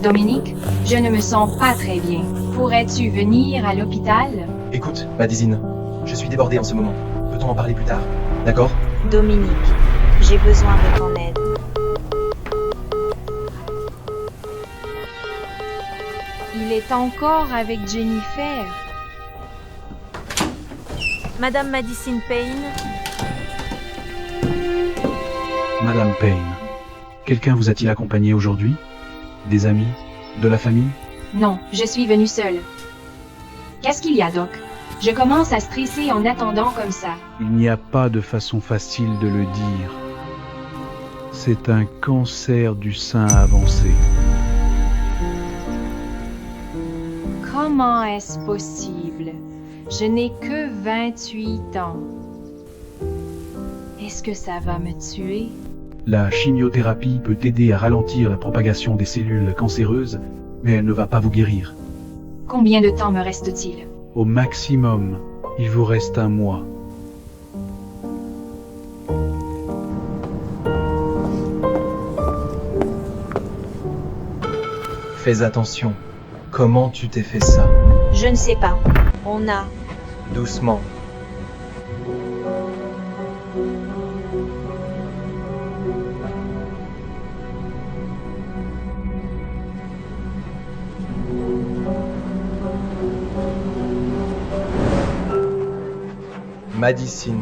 Dominique, je ne me sens pas très bien. Pourrais-tu venir à l'hôpital? Écoute, Madisine, je suis débordé en ce moment. Peut-on en parler plus tard? D'accord? Dominique, j'ai besoin de ton aide. Il est encore avec Jennifer. Madame Madison Payne, Madame Payne, quelqu'un vous a-t-il accompagné aujourd'hui? Des amis? De la famille? Non, je suis venue seule. Qu'est-ce qu'il y a, Doc? Je commence à stresser en attendant comme ça. Il n'y a pas de façon facile de le dire. C'est un cancer du sein avancé. Comment est-ce possible? Je n'ai que 28 ans. Est-ce que ça va me tuer? La chimiothérapie peut aider à ralentir la propagation des cellules cancéreuses, mais elle ne va pas vous guérir. Combien de temps me reste-t-il? Au maximum, il vous reste un mois. Fais attention. Comment tu t'es fait ça? je ne sais pas. On a... Doucement. Madison,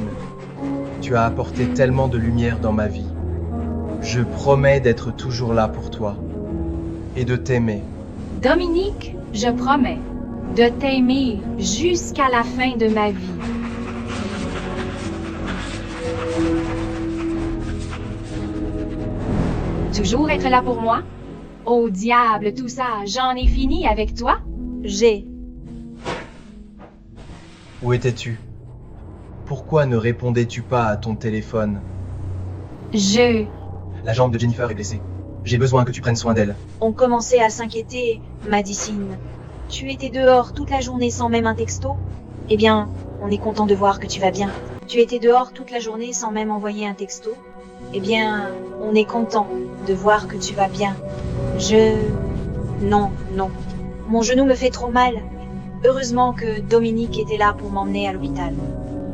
tu as apporté tellement de lumière dans ma vie. Je promets d'être toujours là pour toi et de t'aimer. Dominique, je promets de t'aimer jusqu'à la fin de ma vie. Toujours être là pour moi? Oh diable, tout ça, j'en ai fini avec toi? J'ai... Où étais-tu? Pourquoi ne répondais-tu pas à ton téléphone? La jambe de Jennifer est blessée. J'ai besoin que tu prennes soin d'elle. On commençait à s'inquiéter, Madison. Tu étais dehors toute la journée sans même un texto? Eh bien, on est content de voir que tu vas bien. Tu étais dehors toute la journée sans même envoyer un texto? Eh bien, on est content de voir que tu vas bien. Non. Mon genou me fait trop mal. Heureusement que Dominique était là pour m'emmener à l'hôpital.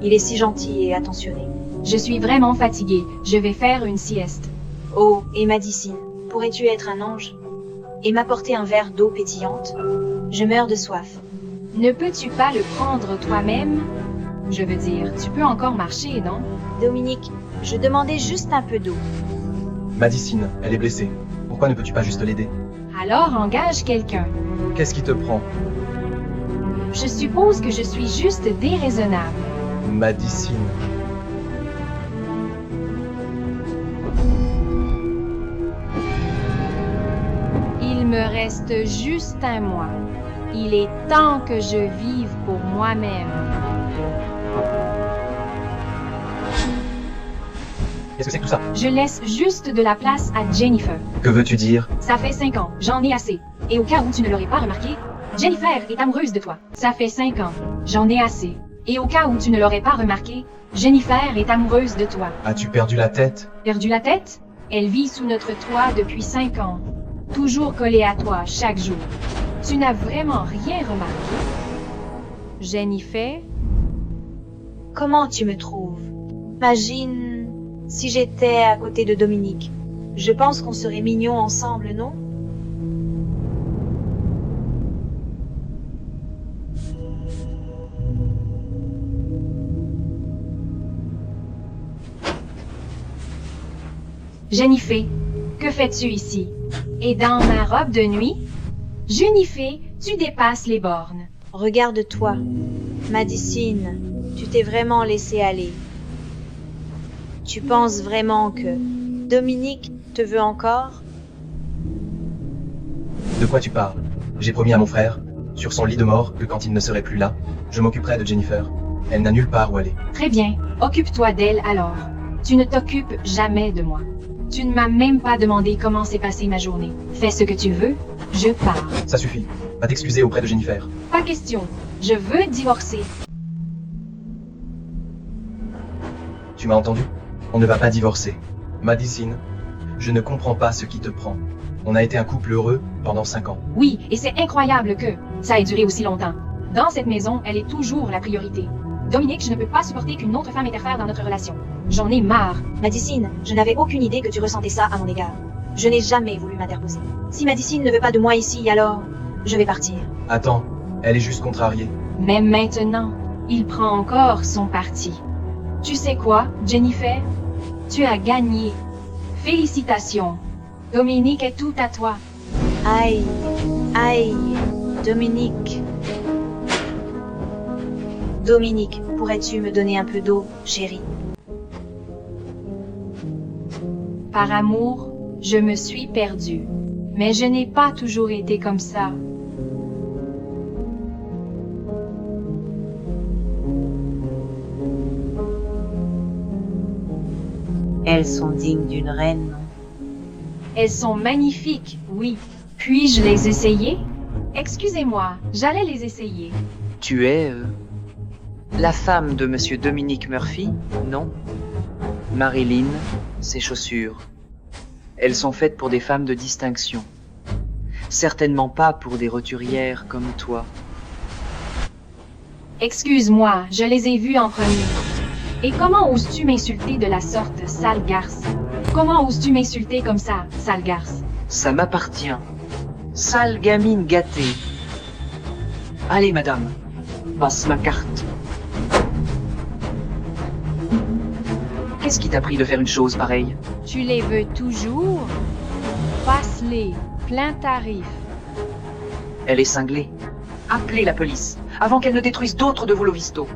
Il est si gentil et attentionné. Je suis vraiment fatiguée. Je vais faire une sieste. Oh, et Madison, pourrais-tu être un ange et m'apporter un verre d'eau pétillante? Je meurs de soif. Ne peux-tu pas le prendre toi-même? Je veux dire, tu peux encore marcher, non? Dominique, je demandais juste un peu d'eau. Madison, elle est blessée. Pourquoi ne peux-tu pas juste l'aider? Alors engage quelqu'un. Qu'est-ce qui te prend? Je suppose que je suis juste déraisonnable. Madison. Il me reste juste un mois. Il est temps que je vive pour moi-même. Qu'est-ce que c'est que tout ça? Je laisse juste de la place à Jennifer. Que veux-tu dire? Ça fait 5 ans, j'en ai assez. Et au cas où tu ne l'aurais pas remarqué, Jennifer est amoureuse de toi. Ça fait 5 ans, j'en ai assez. Et au cas où tu ne l'aurais pas remarqué, Jennifer est amoureuse de toi. As-tu perdu la tête? Perdu la tête? Elle vit sous notre toit depuis 5 ans. Toujours collée à toi chaque jour. Tu n'as vraiment rien remarqué? Jennifer? Comment tu me trouves? Imagine si j'étais à côté de Dominique. Je pense qu'on serait mignons ensemble, non? Jennifer, que fais-tu ici? Et dans ma robe de nuit? Jennifer, tu dépasses les bornes. Regarde-toi. Madison, tu t'es vraiment laissé aller. Tu penses vraiment que Dominique te veut encore? De quoi tu parles? J'ai promis à mon frère, sur son lit de mort, que quand il ne serait plus là, je m'occuperai de Jennifer. Elle n'a nulle part où aller. Très bien, occupe-toi d'elle alors. Tu ne t'occupes jamais de moi. Tu ne m'as même pas demandé comment s'est passée ma journée. Fais ce que tu veux, je pars. Ça suffit. Va t'excuser auprès de Jennifer. Pas question. Je veux divorcer. Tu m'as entendu? On ne va pas divorcer. Madison, je ne comprends pas ce qui te prend. On a été un couple heureux pendant 5 ans. Oui, et c'est incroyable que ça ait duré aussi longtemps. Dans cette maison, elle est toujours la priorité. Dominique, je ne peux pas supporter qu'une autre femme interfère dans notre relation. J'en ai marre. Madicine, je n'avais aucune idée que tu ressentais ça à mon égard. Je n'ai jamais voulu m'interposer. Si Madicine ne veut pas de moi ici, alors je vais partir. Attends, elle est juste contrariée. Mais maintenant, il prend encore son parti. Tu sais quoi, Jennifer? Tu as gagné. Félicitations. Dominique est tout à toi. Aïe, aïe, Dominique. Dominique, pourrais-tu me donner un peu d'eau, chérie? Par amour, je me suis perdue. Mais je n'ai pas toujours été comme ça. Elles sont dignes d'une reine, non? Elles sont magnifiques, oui. Puis-je les essayer? Excusez-moi, j'allais les essayer. Tu es la femme de Monsieur Dominique Murphy, non? Marilyn, ses chaussures. Elles sont faites pour des femmes de distinction. Certainement pas pour des roturières comme toi. Excuse-moi, je les ai vues en premier. Et comment oses-tu m'insulter de la sorte, sale garce? Comment oses-tu m'insulter comme ça, sale garce? Ça m'appartient. Sale gamine gâtée. Allez, madame, passe ma carte. Qu'est-ce qui t'a pris de faire une chose pareille? Tu les veux toujours? Passe-les, plein tarif. Elle est cinglée. Appelez la police, avant qu'elle ne détruise d'autres de vos lovistos.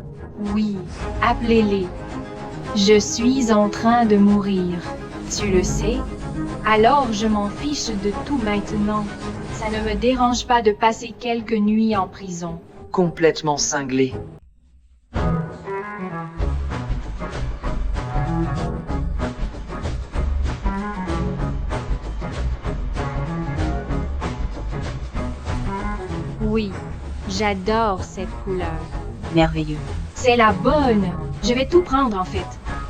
Oui, appelez-les. Je suis en train de mourir. Tu le sais? Alors je m'en fiche de tout maintenant. Ça ne me dérange pas de passer quelques nuits en prison. Complètement cinglée. Oui, j'adore cette couleur. Merveilleux. C'est la bonne. Je vais tout prendre en fait.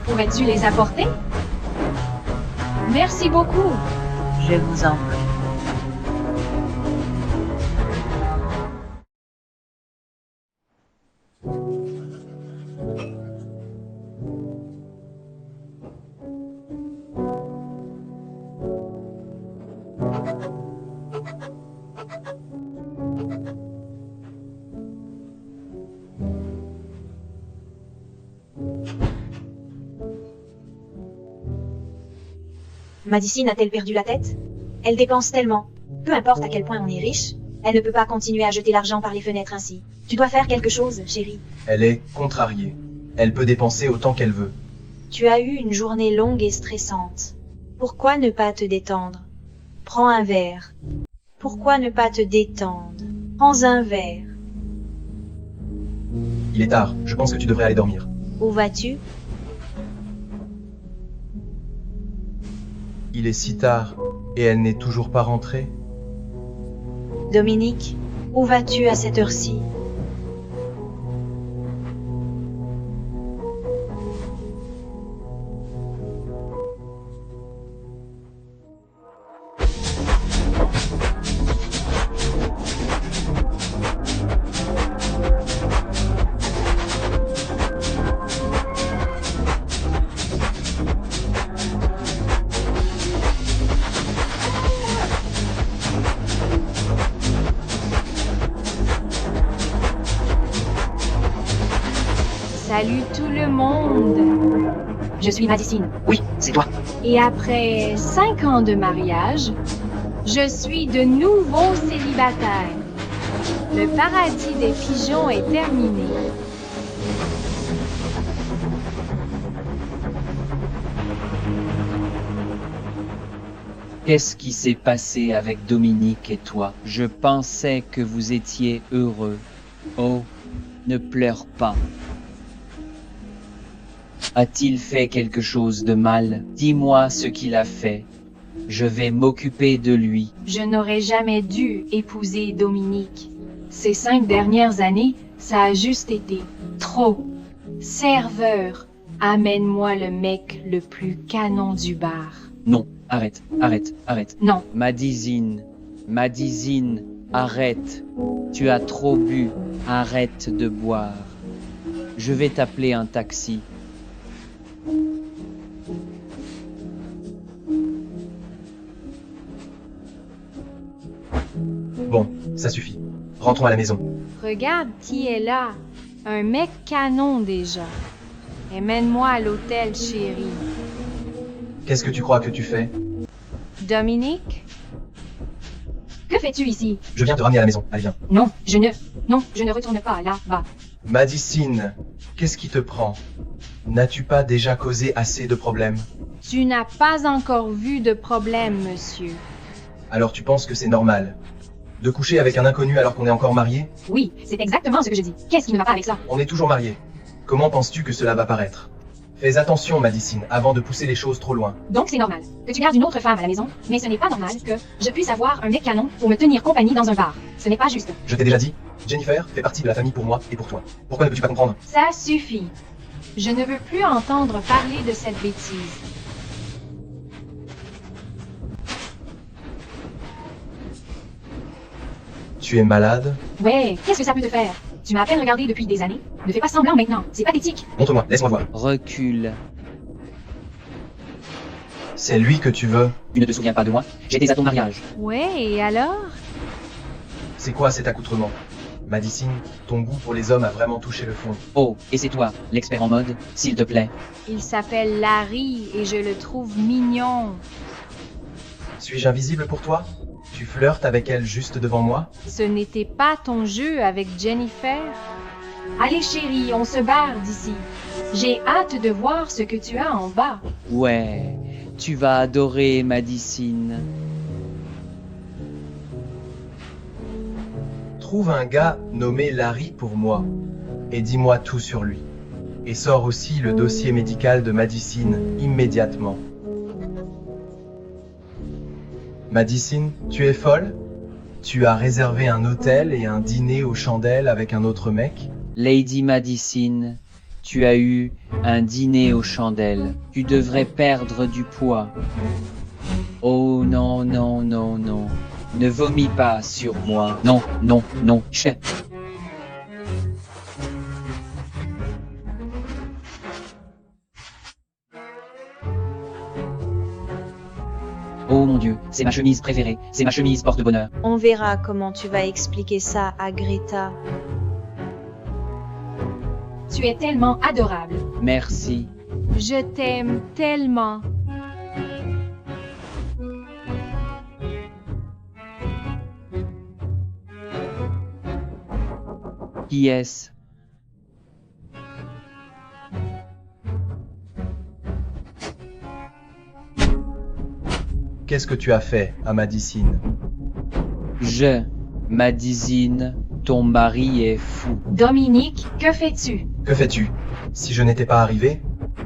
Pourrais-tu les apporter? Merci beaucoup. Je vous en prie. Madicine a-t-elle perdu la tête? Elle dépense tellement. Peu importe à quel point on est riche, elle ne peut pas continuer à jeter l'argent par les fenêtres ainsi. Tu dois faire quelque chose, chérie. Elle est contrariée. Elle peut dépenser autant qu'elle veut. Tu as eu une journée longue et stressante. Pourquoi ne pas te détendre? Prends un verre. Pourquoi ne pas te détendre? Prends un verre. Il est tard, je pense que tu devrais aller dormir. Où vas-tu? Il est si tard, et elle n'est toujours pas rentrée. Dominique, où vas-tu à cette heure-ci? Salut tout le monde. Je suis Madicine. Oui, c'est toi. Et après 5 ans de mariage, je suis de nouveau célibataire. Le paradis des pigeons est terminé. Qu'est-ce qui s'est passé avec Dominique et toi? Je pensais que vous étiez heureux. Oh, ne pleure pas. A-t-il fait quelque chose de mal? Dis-moi ce qu'il a fait. Je vais m'occuper de lui. Je n'aurais jamais dû épouser Dominique. Ces 5 dernières années, ça a juste été trop. Serveur, amène-moi le mec le plus canon du bar. Non, arrête, arrête, arrête. Non. Madisine, Madisine, arrête. Tu as trop bu, arrête de boire. Je vais t'appeler un taxi. Bon, ça suffit. Rentrons à la maison. Regarde qui est là. Un mec canon déjà. Et mène-moi à l'hôtel, chérie. Qu'est-ce que tu crois que tu fais? Dominique? Que fais-tu ici? Je viens te ramener à la maison. Allez, viens. Non, je ne retourne pas là-bas. Madicine, qu'est-ce qui te prend? N'as-tu pas déjà causé assez de problèmes? Tu n'as pas encore vu de problème, monsieur. Alors tu penses que c'est normal de coucher avec un inconnu alors qu'on est encore mariés? Oui, c'est exactement ce que je dis. Qu'est-ce qui ne va pas avec ça? On est toujours mariés. Comment penses-tu que cela va paraître? Fais attention, Madicine, avant de pousser les choses trop loin. Donc c'est normal que tu gardes une autre femme à la maison, mais ce n'est pas normal que je puisse avoir un mec canon pour me tenir compagnie dans un bar. Ce n'est pas juste. Je t'ai déjà dit, Jennifer fait partie de la famille pour moi et pour toi. Pourquoi ne peux-tu pas comprendre? Ça suffit. Je ne veux plus entendre parler de cette bêtise. Tu es malade? Ouais, qu'est-ce que ça peut te faire? Tu m'as à peine regardé depuis des années. Ne fais pas semblant maintenant, c'est pathétique. Montre-moi, laisse-moi voir. Recule. C'est lui que tu veux? Tu ne te souviens pas de moi? J'étais à ton mariage. Ouais, et alors? C'est quoi cet accoutrement? Madicine, ton goût pour les hommes a vraiment touché le fond. Oh, et c'est toi, l'expert en mode, s'il te plaît. Il s'appelle Larry et je le trouve mignon. Suis-je invisible pour toi? Tu flirtes avec elle juste devant moi? Ce n'était pas ton jeu avec Jennifer? Allez chérie, on se barre d'ici. J'ai hâte de voir ce que tu as en bas. Ouais, tu vas adorer Madicine. Trouve un gars nommé Larry pour moi, et dis-moi tout sur lui. Et sors aussi le dossier médical de Madicine immédiatement. Madicine, tu es folle? Tu as réservé un hôtel et un dîner aux chandelles avec un autre mec? Lady Madicine, tu as eu un dîner aux chandelles. Tu devrais perdre du poids. Oh non, non, non, non. Ne vomis pas sur moi. Non, non, non. Chut. Oh mon Dieu, c'est ma chemise préférée. C'est ma chemise porte-bonheur. On verra comment tu vas expliquer ça à Greta. Tu es tellement adorable. Merci. Je t'aime tellement. Qui est-ce? Qu'est-ce que tu as fait à Madicine? Madicine, ton mari est fou. Dominique, que fais-tu? Que fais-tu? Si je n'étais pas arrivé,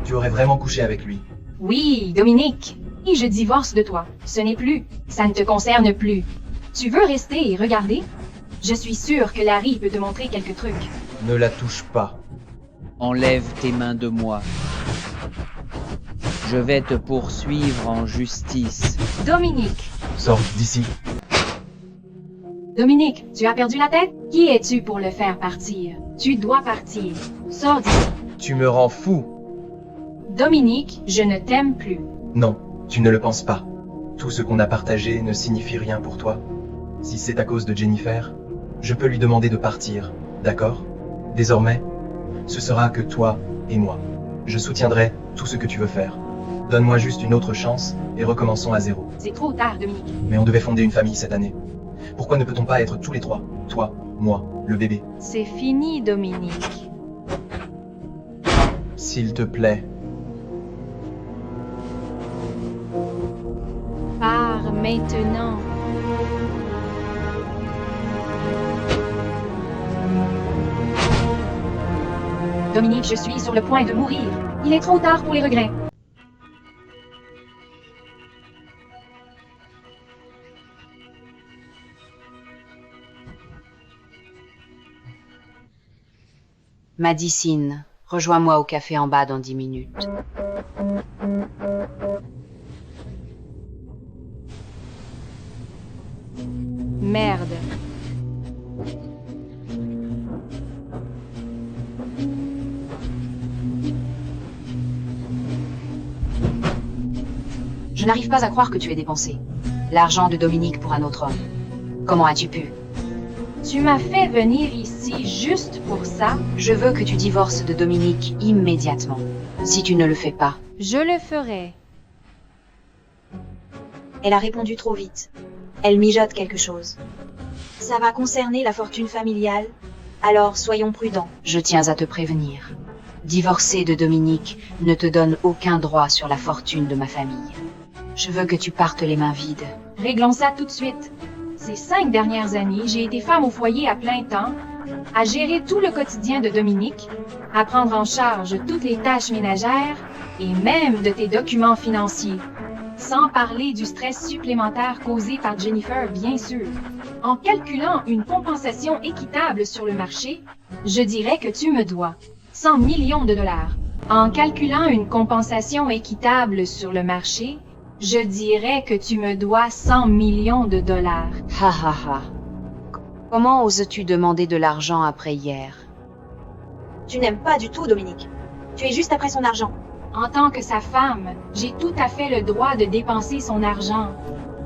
tu aurais vraiment couché avec lui. Oui, Dominique. Et je divorce de toi. Ce n'est plus. Ça ne te concerne plus. Tu veux rester et regarder? Je suis sûre que Larry peut te montrer quelques trucs. Ne la touche pas. Enlève tes mains de moi. Je vais te poursuivre en justice. Dominique. Sors d'ici. Dominique, tu as perdu la tête? Qui es-tu pour le faire partir? Tu dois partir. Sors d'ici. Tu me rends fou. Dominique, je ne t'aime plus. Non, tu ne le penses pas. Tout ce qu'on a partagé ne signifie rien pour toi. Si c'est à cause de Jennifer, je peux lui demander de partir, d'accord? Désormais, ce sera que toi et moi. Je soutiendrai tout ce que tu veux faire. Donne-moi juste une autre chance et recommençons à zéro. C'est trop tard, Dominique. Mais on devait fonder une famille cette année. Pourquoi ne peut-on pas être tous les trois? Toi, moi, le bébé. C'est fini, Dominique. S'il te plaît. Pars maintenant. Dominique, je suis sur le point de mourir. Il est trop tard pour les regrets. Madicine, rejoins-moi au café en bas dans 10 minutes. Merde. Je n'arrive pas à croire que tu aies dépensé l'argent de Dominique pour un autre homme. Comment as-tu pu? Tu m'as fait venir ici juste pour ça? Je veux que tu divorces de Dominique immédiatement. Si tu ne le fais pas, Je le ferai. elle a répondu trop vite. Elle mijote quelque chose. Ça va concerner la fortune familiale, alors soyons prudents. Je tiens à te prévenir. Divorcer de Dominique ne te donne aucun droit sur la fortune de ma famille. Je veux que tu partes les mains vides. Réglons ça tout de suite. Ces 5 dernières années, j'ai été femme au foyer à plein temps, à gérer tout le quotidien de Dominique, à prendre en charge toutes les tâches ménagères et même de tes documents financiers. Sans parler du stress supplémentaire causé par Jennifer, bien sûr. En calculant une compensation équitable sur le marché, je dirais que tu me dois 100 millions de dollars. En calculant une compensation équitable sur le marché, je dirais que tu me dois 100 millions de dollars. Ha ha ha. Comment oses-tu demander de l'argent après hier? Tu n'aimes pas du tout Dominique. Tu es juste après son argent. En tant que sa femme, j'ai tout à fait le droit de dépenser son argent.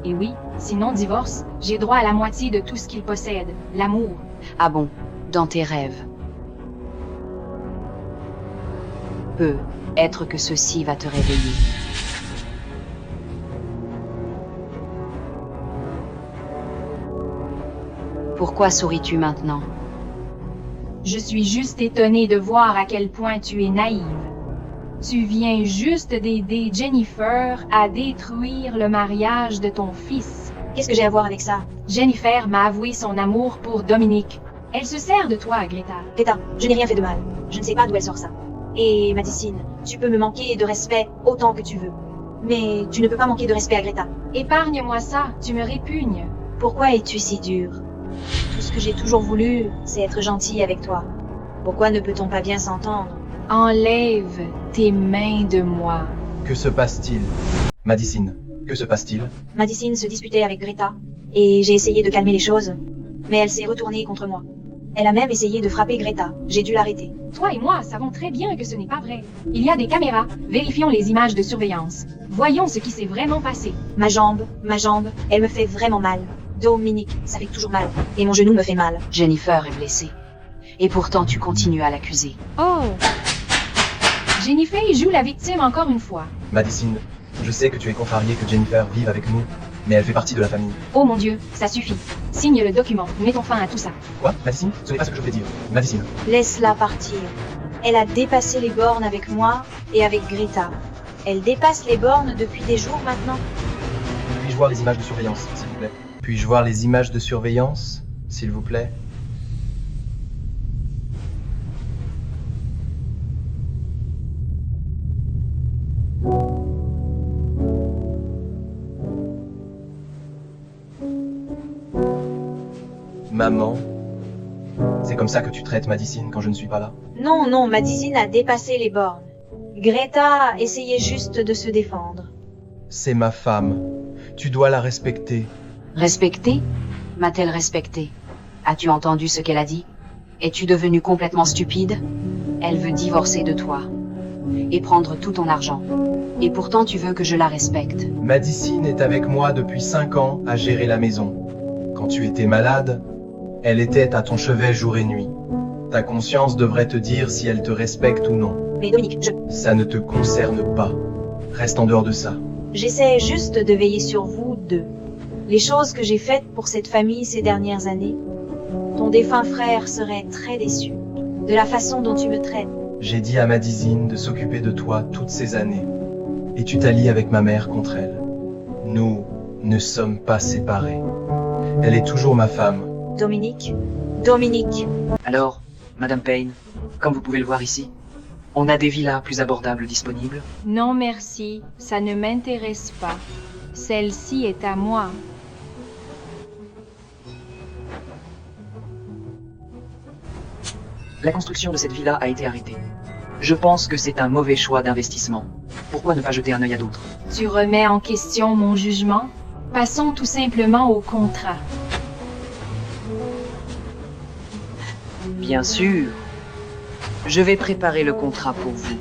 Et oui, sinon divorce, j'ai droit à la moitié de tout ce qu'il possède, l'amour. Ah bon, dans tes rêves. Peut-être que ceci va te réveiller. Pourquoi souris-tu maintenant? Je suis juste étonnée de voir à quel point tu es naïve. Tu viens juste d'aider Jennifer à détruire le mariage de ton fils. Qu'est-ce que j'ai à voir avec ça? Jennifer m'a avoué son amour pour Dominique. Elle se sert de toi, Greta. Greta, je n'ai rien fait de mal. Je ne sais pas d'où elle sort ça. Et Madison, tu peux me manquer de respect autant que tu veux. Mais tu ne peux pas manquer de respect à Greta. Épargne-moi ça, tu me répugnes. Pourquoi es-tu si dur? Tout ce que j'ai toujours voulu, c'est être gentil avec toi. Pourquoi ne peut-on pas bien s'entendre? Enlève tes mains de moi. Que se passe-t-il? Madison, que se passe-t-il? Madison se disputait avec Greta, et j'ai essayé de calmer les choses, mais elle s'est retournée contre moi. Elle a même essayé de frapper Greta. J'ai dû l'arrêter. Toi et moi savons très bien que ce n'est pas vrai. Il y a des caméras. Vérifions les images de surveillance. Voyons ce qui s'est vraiment passé. Ma jambe, elle me fait vraiment mal. Dominique, ça fait toujours mal. Et mon genou me fait mal. Jennifer est blessée. Et pourtant tu continues à l'accuser. Oh! Jennifer joue la victime encore une fois. Madison, je sais que tu es contrarié que Jennifer vive avec nous, mais elle fait partie de la famille. Oh mon Dieu, ça suffit. Signe le document. Mettons fin à tout ça. Quoi? Madison? Ce n'est pas ce que je voulais dire. Madison. Laisse-la partir. Elle a dépassé les bornes avec moi et avec Greta. Elle dépasse les bornes depuis des jours maintenant. Puis-je voir les images de surveillance, s'il vous plaît? Puis-je voir les images de surveillance, s'il vous plaît? Maman, c'est comme ça que tu traites Madison quand je ne suis pas là? Non, Madison a dépassé les bornes. Greta essayait juste de se défendre. C'est ma femme. Tu dois la respecter. Respecter? M'a-t-elle respecté? As-tu entendu ce qu'elle a dit? Es-tu devenu complètement stupide? Elle veut divorcer de toi. Et prendre tout ton argent. Et pourtant tu veux que je la respecte. Madison est avec moi depuis 5 ans à gérer la maison. Quand tu étais malade, elle était à ton chevet jour et nuit. Ta conscience devrait te dire si elle te respecte ou non. Mais Dominique, Ça ne te concerne pas. Reste en dehors de ça. j'essaie juste de veiller sur vous deux. Les choses que j'ai faites pour cette famille ces dernières années. Ton défunt frère serait très déçu de la façon dont tu me traites. J'ai dit à Madison de s'occuper de toi toutes ces années. Et tu t'allies avec ma mère contre elle. Nous ne sommes pas séparés. Elle est toujours ma femme. Dominique. Alors, Madame Payne, comme vous pouvez le voir ici, on a des villas plus abordables disponibles. Non merci, ça ne m'intéresse pas. Celle-ci est à moi. La construction de cette villa a été arrêtée. Je pense que c'est un mauvais choix d'investissement. Pourquoi ne pas jeter un œil à d'autres? Tu remets en question mon jugement? Passons tout simplement au contrat. Bien sûr. Je vais préparer le contrat pour vous.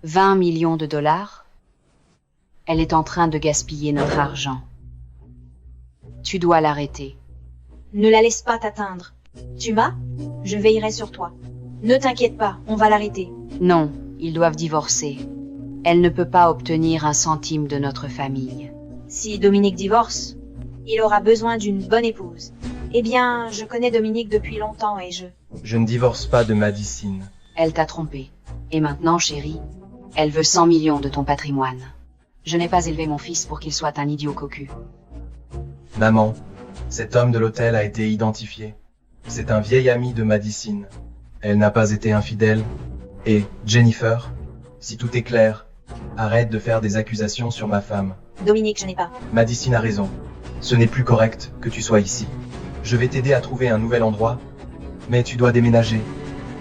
« 20 millions de dollars. Elle est en train de gaspiller notre argent. Tu dois l'arrêter. Ne la laisse pas t'atteindre. Tu m'as? Je veillerai sur toi. Ne t'inquiète pas, on va l'arrêter. Non, ils doivent divorcer. Elle ne peut pas obtenir un centime de notre famille. Si Dominique divorce, il aura besoin d'une bonne épouse. Eh bien, je connais Dominique depuis longtemps et Je ne divorce pas de Madison. Elle t'a trompé. Et maintenant, chérie, elle veut 100 millions de ton patrimoine. Je n'ai pas élevé mon fils pour qu'il soit un idiot cocu. Maman, cet homme de l'hôtel a été identifié. C'est un vieil ami de Madison. Elle n'a pas été infidèle. Et, Jennifer, si tout est clair, arrête de faire des accusations sur ma femme. Dominique, je n'ai pas. Madison a raison. Ce n'est plus correct que tu sois ici. Je vais t'aider à trouver un nouvel endroit, mais tu dois déménager.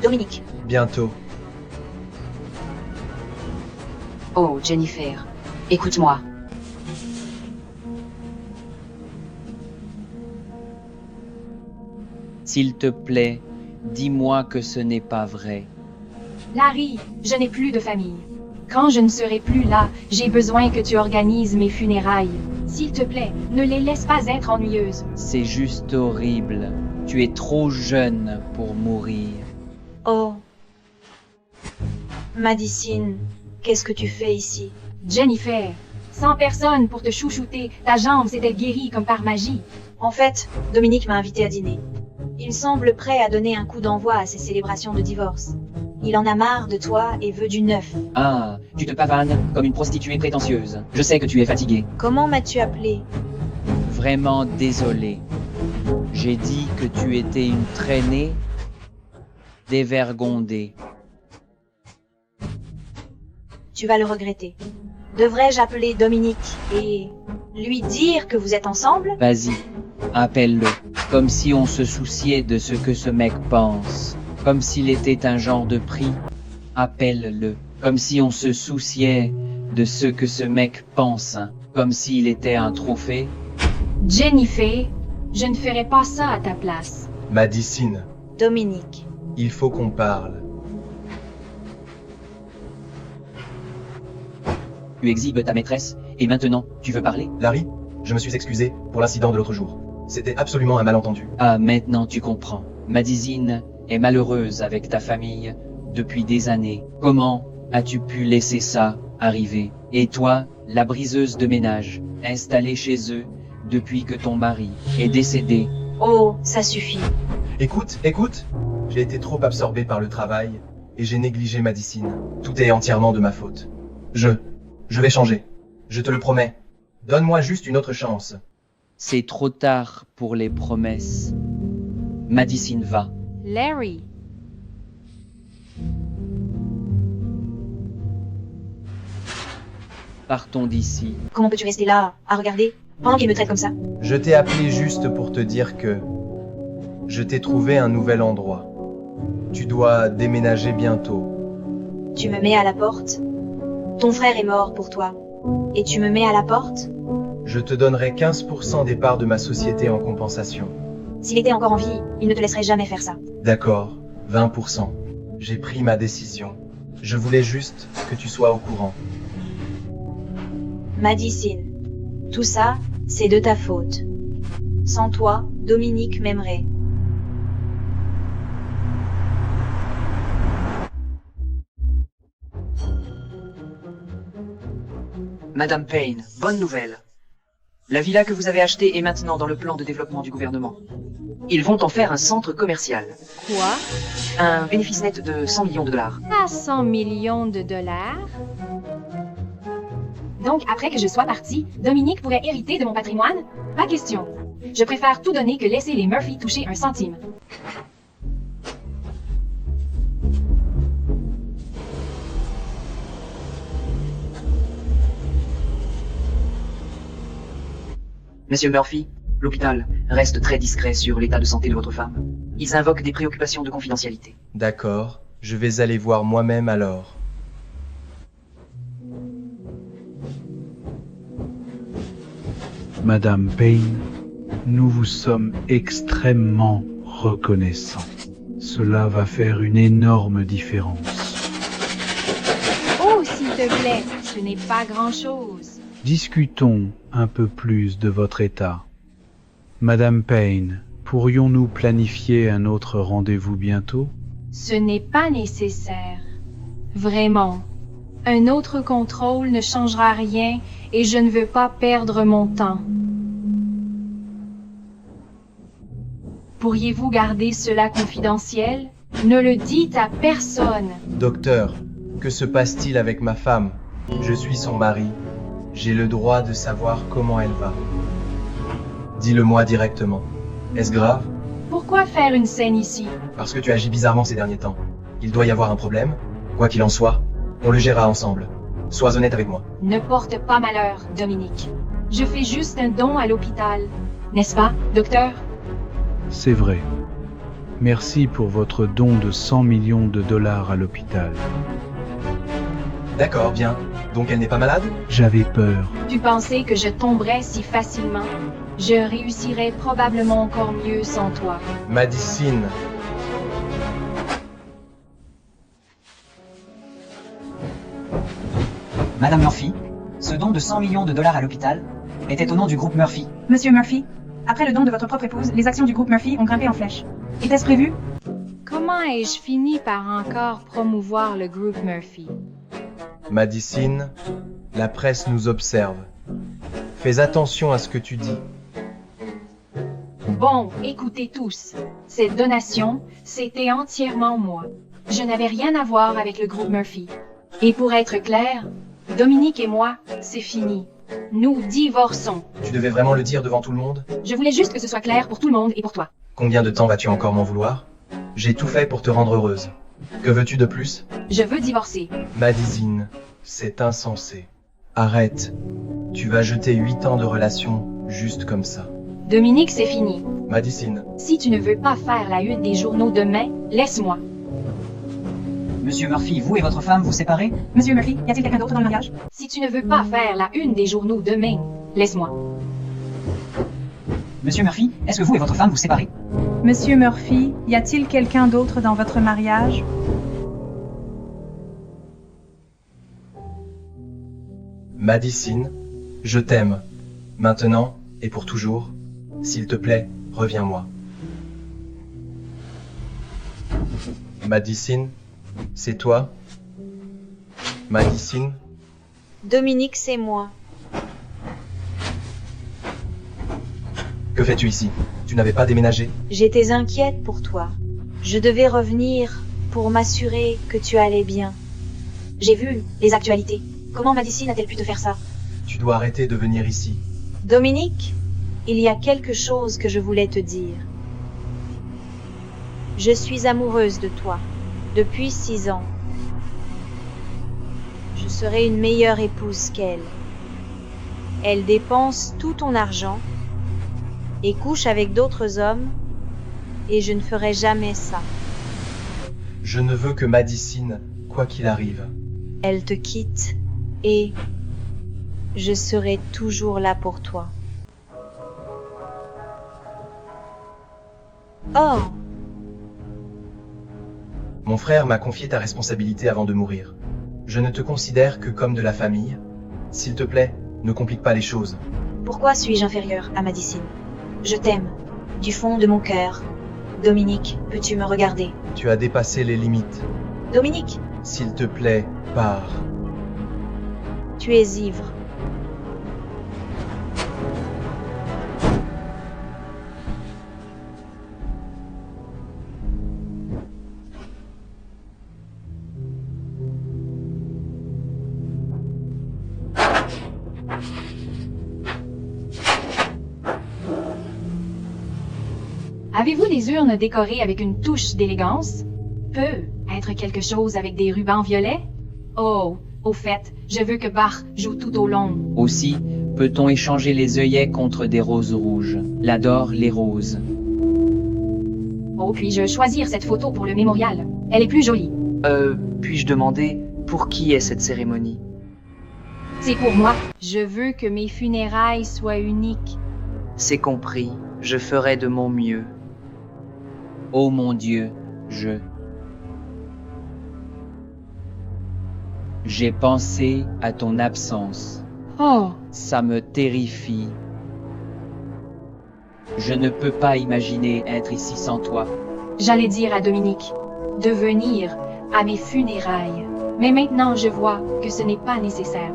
Dominique. Bientôt. Oh, Jennifer, écoute-moi. S'il te plaît, dis-moi que ce n'est pas vrai. Larry, je n'ai plus de famille. Quand je ne serai plus là, j'ai besoin que tu organises mes funérailles. S'il te plaît, ne les laisse pas être ennuyeuses. C'est juste horrible. Tu es trop jeune pour mourir. Oh. Madison, qu'est-ce que tu fais ici? Jennifer, 100 personnes pour te chouchouter, ta jambe s'est-elle guérie comme par magie? En fait, Dominique m'a invité à dîner. Il semble prêt à donner un coup d'envoi à ses célébrations de divorce. Il en a marre de toi et veut du neuf. Ah, tu te pavanes comme une prostituée prétentieuse. Je sais que tu es fatigué. Comment m'as-tu appelé? Vraiment désolé. J'ai dit que tu étais une traînée dévergondée. Tu vas le regretter. Devrais-je appeler Dominique et lui dire que vous êtes ensemble? Vas-y, appelle-le. Comme si on se souciait de ce que ce mec pense. Comme s'il était un genre de prix. Appelle-le. Comme si on se souciait de ce que ce mec pense. Comme s'il était un trophée. Jennifer, je ne ferai pas ça à ta place. Madison, Dominique. il faut qu'on parle. Tu exhibes ta maîtresse, et maintenant, tu veux parler? Larry, je me suis excusé pour l'incident de l'autre jour. C'était absolument un malentendu. Ah, maintenant tu comprends. Madison est malheureuse avec ta famille depuis des années. Comment as-tu pu laisser ça arriver? Et toi, la briseuse de ménage, installée chez eux depuis que ton mari est décédé. Oh, ça suffit. Écoute, j'ai été trop absorbé par le travail et j'ai négligé Madison. Tout est entièrement de ma faute. Je vais changer. Je te le promets. Donne-moi juste une autre chance. C'est trop tard pour les promesses. Madison va. Larry, Partons d'ici. Comment peux-tu rester là, à regarder, pendant qu'il me traite comme ça? Je t'ai appelé juste pour te dire que je t'ai trouvé un nouvel endroit. Tu dois déménager bientôt. Tu me mets à la porte? Ton frère est mort pour toi. Et tu me mets à la porte? Je te donnerai 15% des parts de ma société en compensation. S'il était encore en vie, il ne te laisserait jamais faire ça. D'accord, 20%. J'ai pris ma décision. Je voulais juste que tu sois au courant. Madison, tout ça, c'est de ta faute. Sans toi, Dominique m'aimerait. Madame Payne, bonne nouvelle. La villa que vous avez achetée est maintenant dans le plan de développement du gouvernement. Ils vont en faire un centre commercial. quoi? Un bénéfice net de 100 millions de dollars. À 100 millions de dollars? Donc, après que je sois partie, Dominique pourrait hériter de mon patrimoine? Pas question. Je préfère tout donner que laisser les Murphy toucher un centime. Monsieur Murphy, l'hôpital reste très discret sur l'état de santé de votre femme. Ils invoquent des préoccupations de confidentialité. D'accord, je vais aller voir moi-même alors. Madame Payne, nous vous sommes extrêmement reconnaissants. Cela va faire une énorme différence. Oh, s'il te plaît, ce n'est pas grand-chose. Discutons un peu plus de votre état. Madame Payne, pourrions-nous planifier un autre rendez-vous bientôt? Ce n'est pas nécessaire. Vraiment. Un autre contrôle ne changera rien et je ne veux pas perdre mon temps. Pourriez-vous garder cela confidentiel? Ne le dites à personne. Docteur, que se passe-t-il avec ma femme? Je suis son mari. J'ai le droit de savoir comment elle va. Dis-le-moi directement. Est-ce grave? Pourquoi faire une scène ici? Parce que tu agis bizarrement ces derniers temps. Il doit y avoir un problème. Quoi qu'il en soit, on le gérera ensemble. Sois honnête avec moi. Ne porte pas malheur, Dominique. Je fais juste un don à l'hôpital. N'est-ce pas, docteur? C'est vrai. Merci pour votre don de 100 millions de dollars à l'hôpital. D'accord, bien. Donc elle n'est pas malade? J'avais peur. Tu pensais que je tomberais si facilement? Je réussirais probablement encore mieux sans toi. Madison. Madame Murphy, ce don de 100 millions de dollars à l'hôpital était au nom du groupe Murphy. Monsieur Murphy, après le don de votre propre épouse, les actions du groupe Murphy ont grimpé en flèche. Était-ce prévu? Comment ai-je fini par encore promouvoir le groupe Murphy? Madison, la presse nous observe. Fais attention à ce que tu dis. Bon, écoutez tous. Cette donation, c'était entièrement moi. Je n'avais rien à voir avec le groupe Murphy. Et pour être clair, Dominique et moi, c'est fini. Nous divorçons. Tu devais vraiment le dire devant tout le monde? Je voulais juste que ce soit clair pour tout le monde et pour toi. Combien de temps vas-tu encore m'en vouloir? J'ai tout fait pour te rendre heureuse. Que veux-tu de plus? Je veux divorcer. Madison, c'est insensé. Arrête. Tu vas jeter 8 ans de relation juste comme ça. Dominique, c'est fini. Madison, Si tu ne veux pas faire la une des journaux demain, laisse-moi. Monsieur Murphy, vous et votre femme vous séparez? Monsieur Murphy, y a-t-il quelqu'un d'autre dans le mariage? Si tu ne veux pas faire la une des journaux demain, laisse-moi. Monsieur Murphy, est-ce que vous et votre femme vous séparez? Monsieur Murphy, y a-t-il quelqu'un d'autre dans votre mariage? Madison, je t'aime. Maintenant et pour toujours. S'il te plaît, reviens-moi. Madison, c'est toi? Madison? Dominique, c'est moi. Que fais-tu ici? Tu n'avais pas déménagé? J'étais inquiète pour toi. Je devais revenir pour m'assurer que tu allais bien. J'ai vu les actualités. Comment Madison a-t-elle pu te faire ça? Tu dois arrêter de venir ici. Dominique, il y a quelque chose que je voulais te dire. Je suis amoureuse de toi depuis 6 ans. Je serai une meilleure épouse qu'elle. Elle dépense tout ton argent et couche avec d'autres hommes, et je ne ferai jamais ça. Je ne veux que Madison, quoi qu'il arrive. Elle te quitte, et je serai toujours là pour toi. Oh, Mon frère m'a confié ta responsabilité avant de mourir. Je ne te considère que comme de la famille. S'il te plaît, ne complique pas les choses. pourquoi suis-je inférieure à Madison? Je t'aime, du fond de mon cœur. Dominique, peux-tu me regarder? Tu as dépassé les limites. Dominique, S'il te plaît, pars. tu es ivre. Avez-vous des urnes décorées avec une touche d'élégance? Peut être quelque chose avec des rubans violets? Oh, au fait, je veux que Bach joue tout au long. Aussi, Peut-on échanger les œillets contre des roses rouges? J'adore les roses. Oh, puis-je choisir cette photo pour le mémorial? Elle est plus jolie. Puis-je demander pour qui est cette cérémonie? C'est pour moi. Je veux que mes funérailles soient uniques. C'est compris, je ferai de mon mieux. Oh mon Dieu, J'ai pensé à ton absence. Oh, Ça me terrifie. Je ne peux pas imaginer être ici sans toi. j'allais dire à Dominique de venir à mes funérailles. Mais maintenant je vois que ce n'est pas nécessaire.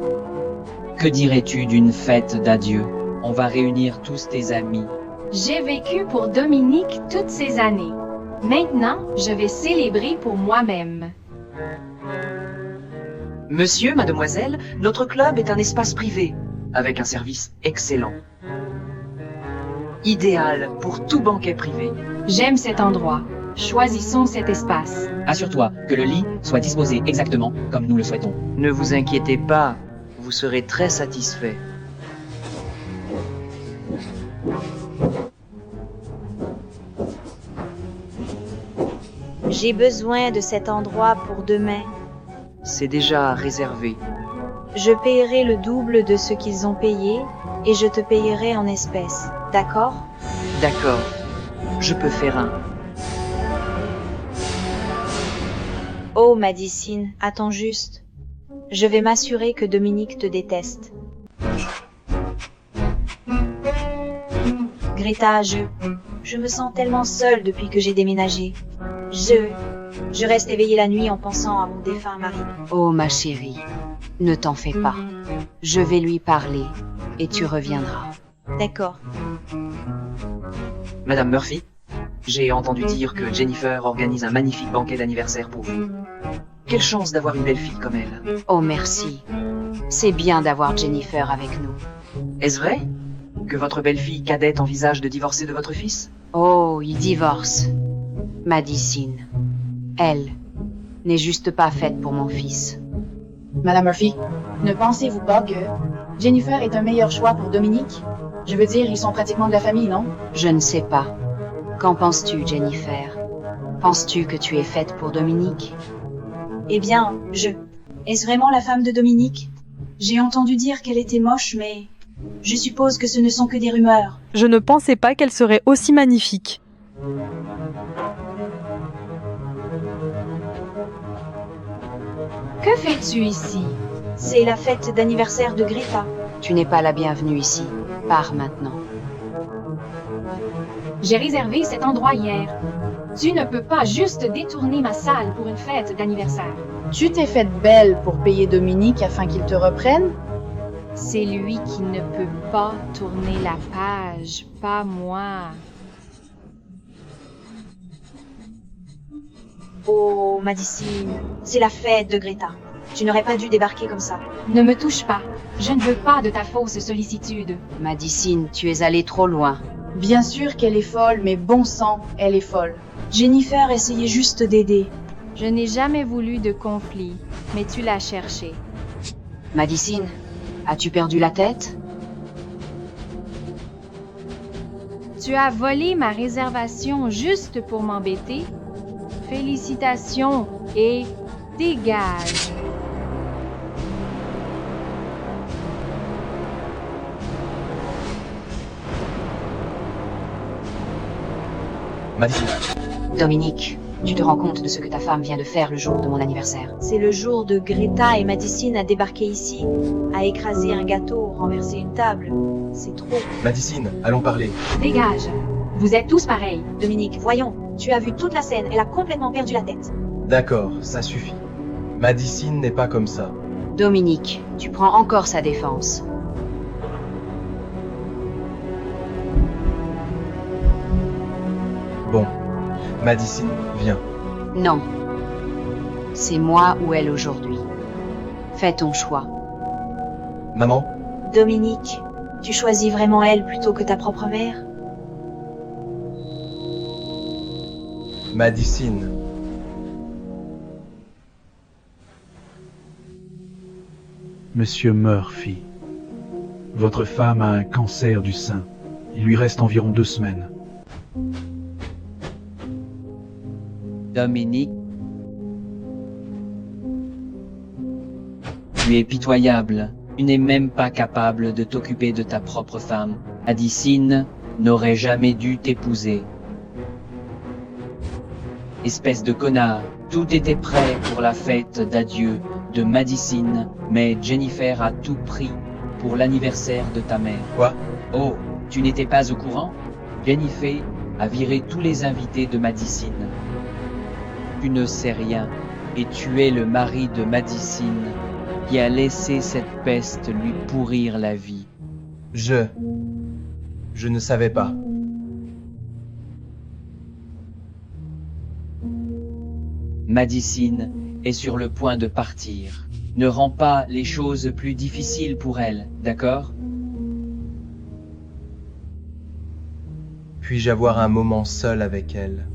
Que dirais-tu d'une fête d'adieu? On va réunir tous tes amis. J'ai vécu pour Dominique toutes ces années. Maintenant, je vais célébrer pour moi-même. Monsieur, mademoiselle, notre club est un espace privé, avec un service excellent. Idéal pour tout banquet privé. J'aime cet endroit. Choisissons cet espace. Assure-toi que le lit soit disposé exactement comme nous le souhaitons. Ne vous inquiétez pas, vous serez très satisfait. J'ai besoin de cet endroit pour demain. C'est déjà réservé. Je paierai le double de ce qu'ils ont payé et je te payerai en espèces. D'accord? D'accord, je peux faire un. Oh, Madison, attends juste. Je vais m'assurer que Dominique te déteste. Greta, je me sens tellement seule depuis que j'ai déménagé. Je reste éveillée la nuit en pensant à mon défunt mari. Oh ma chérie, ne t'en fais pas. Je vais lui parler et tu reviendras. D'accord. Madame Murphy, j'ai entendu dire que Jennifer organise un magnifique banquet d'anniversaire pour vous. Quelle chance d'avoir une belle fille comme elle. Oh merci. C'est bien d'avoir Jennifer avec nous. Est-ce vrai que votre belle-fille cadette envisage de divorcer de votre fils? Oh, il divorce. Madison, elle, n'est juste pas faite pour mon fils. Madame Murphy, ne pensez-vous pas que Jennifer est un meilleur choix pour Dominique? Je veux dire, ils sont pratiquement de la famille, non? Je ne sais pas. Qu'en penses-tu, Jennifer? Penses-tu que tu es faite pour Dominique? Eh bien, Est-ce vraiment la femme de Dominique? J'ai entendu dire qu'elle était moche, mais je suppose que ce ne sont que des rumeurs. Je ne pensais pas qu'elle serait aussi magnifique. Que fais-tu ici? C'est la fête d'anniversaire de Greta. Tu n'es pas la bienvenue ici. Pars maintenant. J'ai réservé cet endroit hier. Tu ne peux pas juste détourner ma salle pour une fête d'anniversaire. Tu t'es faite belle pour payer Dominique afin qu'il te reprenne? C'est lui qui ne peut pas tourner la page, pas moi. Oh, Madison, c'est la fête de Greta. Tu n'aurais pas dû débarquer comme ça. Ne me touche pas. Je ne veux pas de ta fausse sollicitude. Madison, tu es allée trop loin. Bien sûr qu'elle est folle, mais bon sang, elle est folle. Jennifer essayait juste d'aider. Je n'ai jamais voulu de conflit, mais tu l'as cherché. Madison, as-tu perdu la tête? Tu as volé ma réservation juste pour m'embêter? Félicitations et dégage. Madison, Dominique, tu te rends compte de ce que ta femme vient de faire le jour de mon anniversaire? C'est le jour de Greta et Madison a débarqué ici, a écrasé un gâteau, renversé une table. C'est trop. Madison, allons parler. Dégage. Vous êtes tous pareils. Dominique, voyons, tu as vu toute la scène, elle a complètement perdu la tête. D'accord, ça suffit. Madison n'est pas comme ça. Dominique, tu prends encore sa défense. Bon, Madison, viens. Non. C'est moi ou elle aujourd'hui. Fais ton choix. Maman, Dominique, tu choisis vraiment elle plutôt que ta propre mère? Madison. Monsieur Murphy, Votre femme a un cancer du sein. Il lui reste environ 2 semaines. Dominique, tu es pitoyable. Tu n'es même pas capable de t'occuper de ta propre femme. Madison n'aurait jamais dû t'épouser. Espèce de connard. Tout était prêt pour la fête d'adieu de Madison, mais Jennifer a tout pris pour l'anniversaire de ta mère. Quoi? Oh, tu n'étais pas au courant? Jennifer a viré tous les invités de Madison. Tu ne sais rien, et tu es le mari de Madison qui a laissé cette peste lui pourrir la vie. Je ne savais pas. Madison est sur le point de partir. Ne rends pas les choses plus difficiles pour elle, d'accord? Puis-je avoir un moment seul avec elle?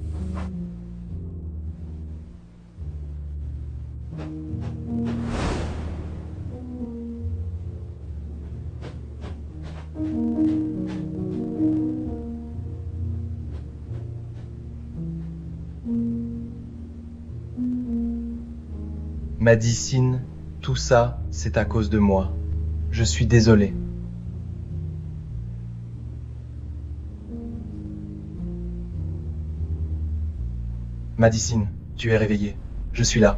Madison, tout ça, c'est à cause de moi. Je suis désolé. Madison, tu es réveillée. Je suis là.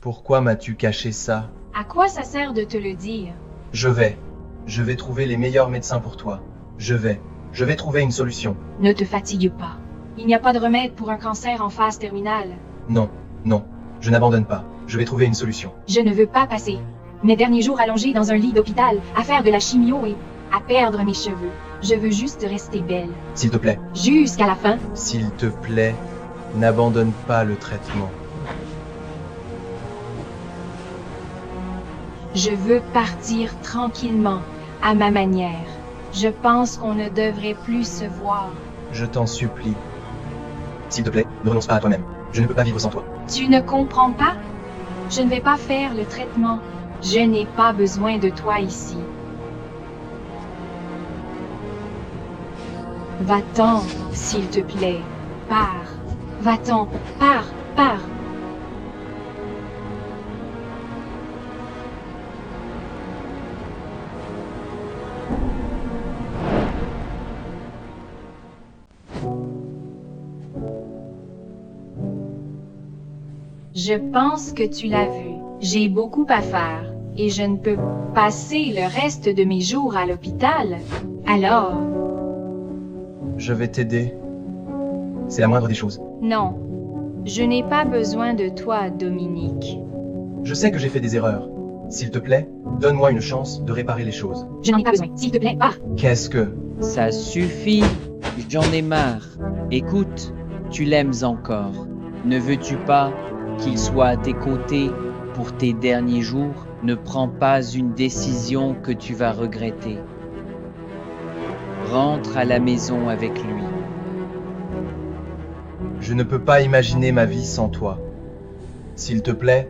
Pourquoi m'as-tu caché ça? À quoi ça sert de te le dire? Je vais trouver les meilleurs médecins pour toi. Je vais trouver une solution. Ne te fatigue pas. Il n'y a pas de remède pour un cancer en phase terminale. Non, je n'abandonne pas. Je vais trouver une solution. Je ne veux pas passer mes derniers jours allongés dans un lit d'hôpital, à faire de la chimio et à perdre mes cheveux. Je veux juste rester belle. S'il te plaît. Jusqu'à la fin. S'il te plaît, n'abandonne pas le traitement. Je veux partir tranquillement, à ma manière. Je pense qu'on ne devrait plus se voir. Je t'en supplie. S'il te plaît, ne renonce pas à toi-même. Je ne peux pas vivre sans toi. Tu ne comprends pas? Je ne vais pas faire le traitement. Je n'ai pas besoin de toi ici. Va-t'en, s'il te plaît. Pars. Va-t'en. Pars. Je pense que tu l'as vu. J'ai beaucoup à faire et je ne peux passer le reste de mes jours à l'hôpital. Alors, je vais t'aider. C'est la moindre des choses. non. Je n'ai pas besoin de toi, Dominique. Je sais que j'ai fait des erreurs. S'il te plaît, donne-moi une chance de réparer les choses. Je n'en ai pas besoin. S'il te plaît, pars. Qu'est-ce que... Ça suffit, j'en ai marre. Écoute, tu l'aimes encore. Ne veux-tu pas qu'il soit à tes côtés pour tes derniers jours? Ne prends pas une décision que tu vas regretter. Rentre à la maison avec lui. Je ne peux pas imaginer ma vie sans toi. S'il te plaît,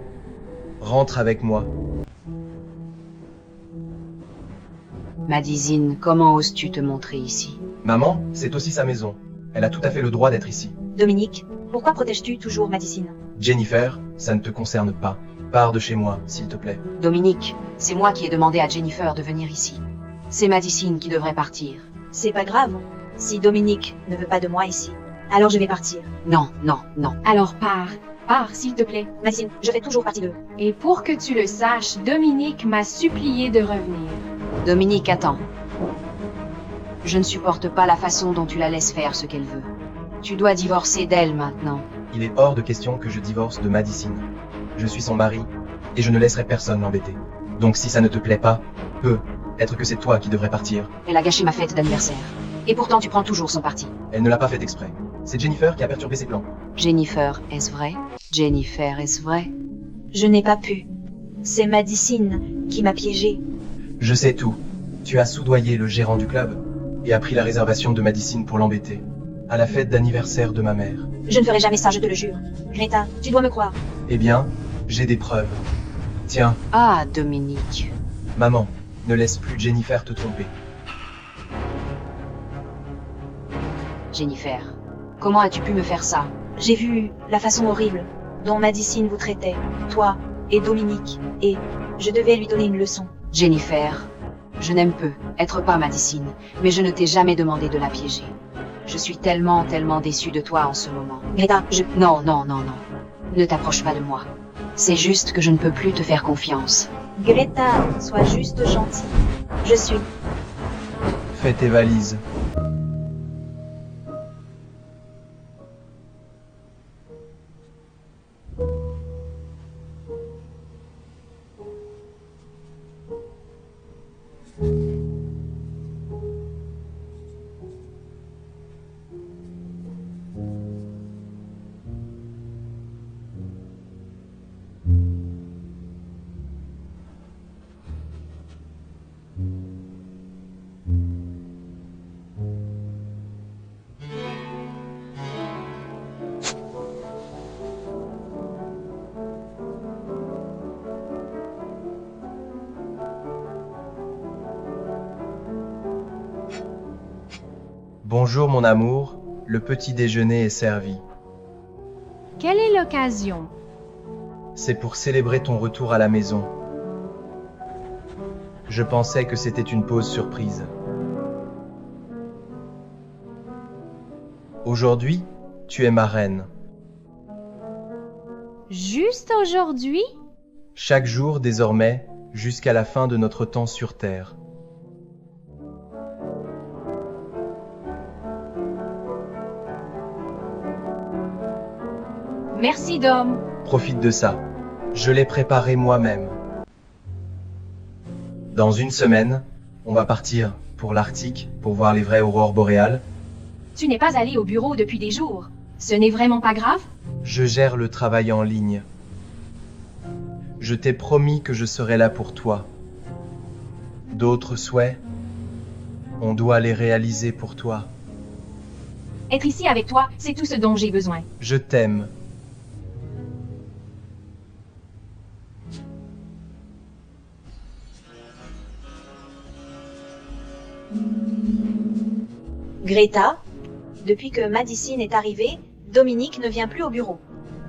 rentre avec moi. Madison, comment oses-tu te montrer ici? Maman, c'est aussi sa maison. Elle a tout à fait le droit d'être ici. Dominique, pourquoi protèges-tu toujours Madison? Jennifer, ça ne te concerne pas. Pars de chez moi, s'il te plaît. Dominique, c'est moi qui ai demandé à Jennifer de venir ici. C'est Madison qui devrait partir. C'est pas grave. Si Dominique ne veut pas de moi ici, alors je vais partir. Non. Alors pars. Pars, s'il te plaît. Madison, je fais toujours partie d'eux. Et pour que tu le saches, Dominique m'a supplié de revenir. Dominique, attends. Je ne supporte pas la façon dont tu la laisses faire ce qu'elle veut. Tu dois divorcer d'elle maintenant. Il est hors de question que je divorce de Madison. Je suis son mari, et je ne laisserai personne l'embêter. Donc si ça ne te plaît pas, peut-être que c'est toi qui devrais partir. Elle a gâché ma fête d'anniversaire. Et pourtant tu prends toujours son parti. Elle ne l'a pas fait exprès. C'est Jennifer qui a perturbé ses plans. Jennifer, est-ce vrai? Jennifer, est-ce vrai? Je n'ai pas pu. C'est Madison qui m'a piégé. Je sais tout. Tu as soudoyé le gérant du club et as pris la réservation de Madison pour l'embêter. À la fête d'anniversaire de ma mère. Je ne ferai jamais ça, je te le jure. Greta, tu dois me croire. Eh bien, j'ai des preuves. Tiens, Ah, Dominique. maman, Ne laisse plus Jennifer te tromper. Jennifer, comment as-tu pu me faire ça? J'ai vu la façon horrible dont Madison vous traitait, toi et Dominique, et je devais lui donner une leçon. Jennifer, je n'aime peu être pas Madison, mais je ne t'ai jamais demandé de la piéger. Je suis tellement déçue de toi en ce moment. Greta, Non. Ne t'approche pas de moi. C'est juste que je ne peux plus te faire confiance. Greta, sois juste gentille. Je suis. Fais tes valises. Bonjour mon amour, le petit déjeuner est servi. Quelle est l'occasion? C'est pour célébrer ton retour à la maison. Je pensais que c'était une pause surprise. Aujourd'hui, tu es ma reine. Juste aujourd'hui? Chaque jour désormais, jusqu'à la fin de notre temps sur Terre. Merci, Dom. Profite de ça. Je l'ai préparé moi-même. Dans une semaine, on va partir pour l'Arctique pour voir les vraies aurores boréales. Tu n'es pas allé au bureau depuis des jours. Ce n'est vraiment pas grave? Je gère le travail en ligne. Je t'ai promis que je serai là pour toi. D'autres souhaits, on doit les réaliser pour toi. Être ici avec toi, c'est tout ce dont j'ai besoin. Je t'aime. Greta, depuis que Madison est arrivée, Dominique ne vient plus au bureau.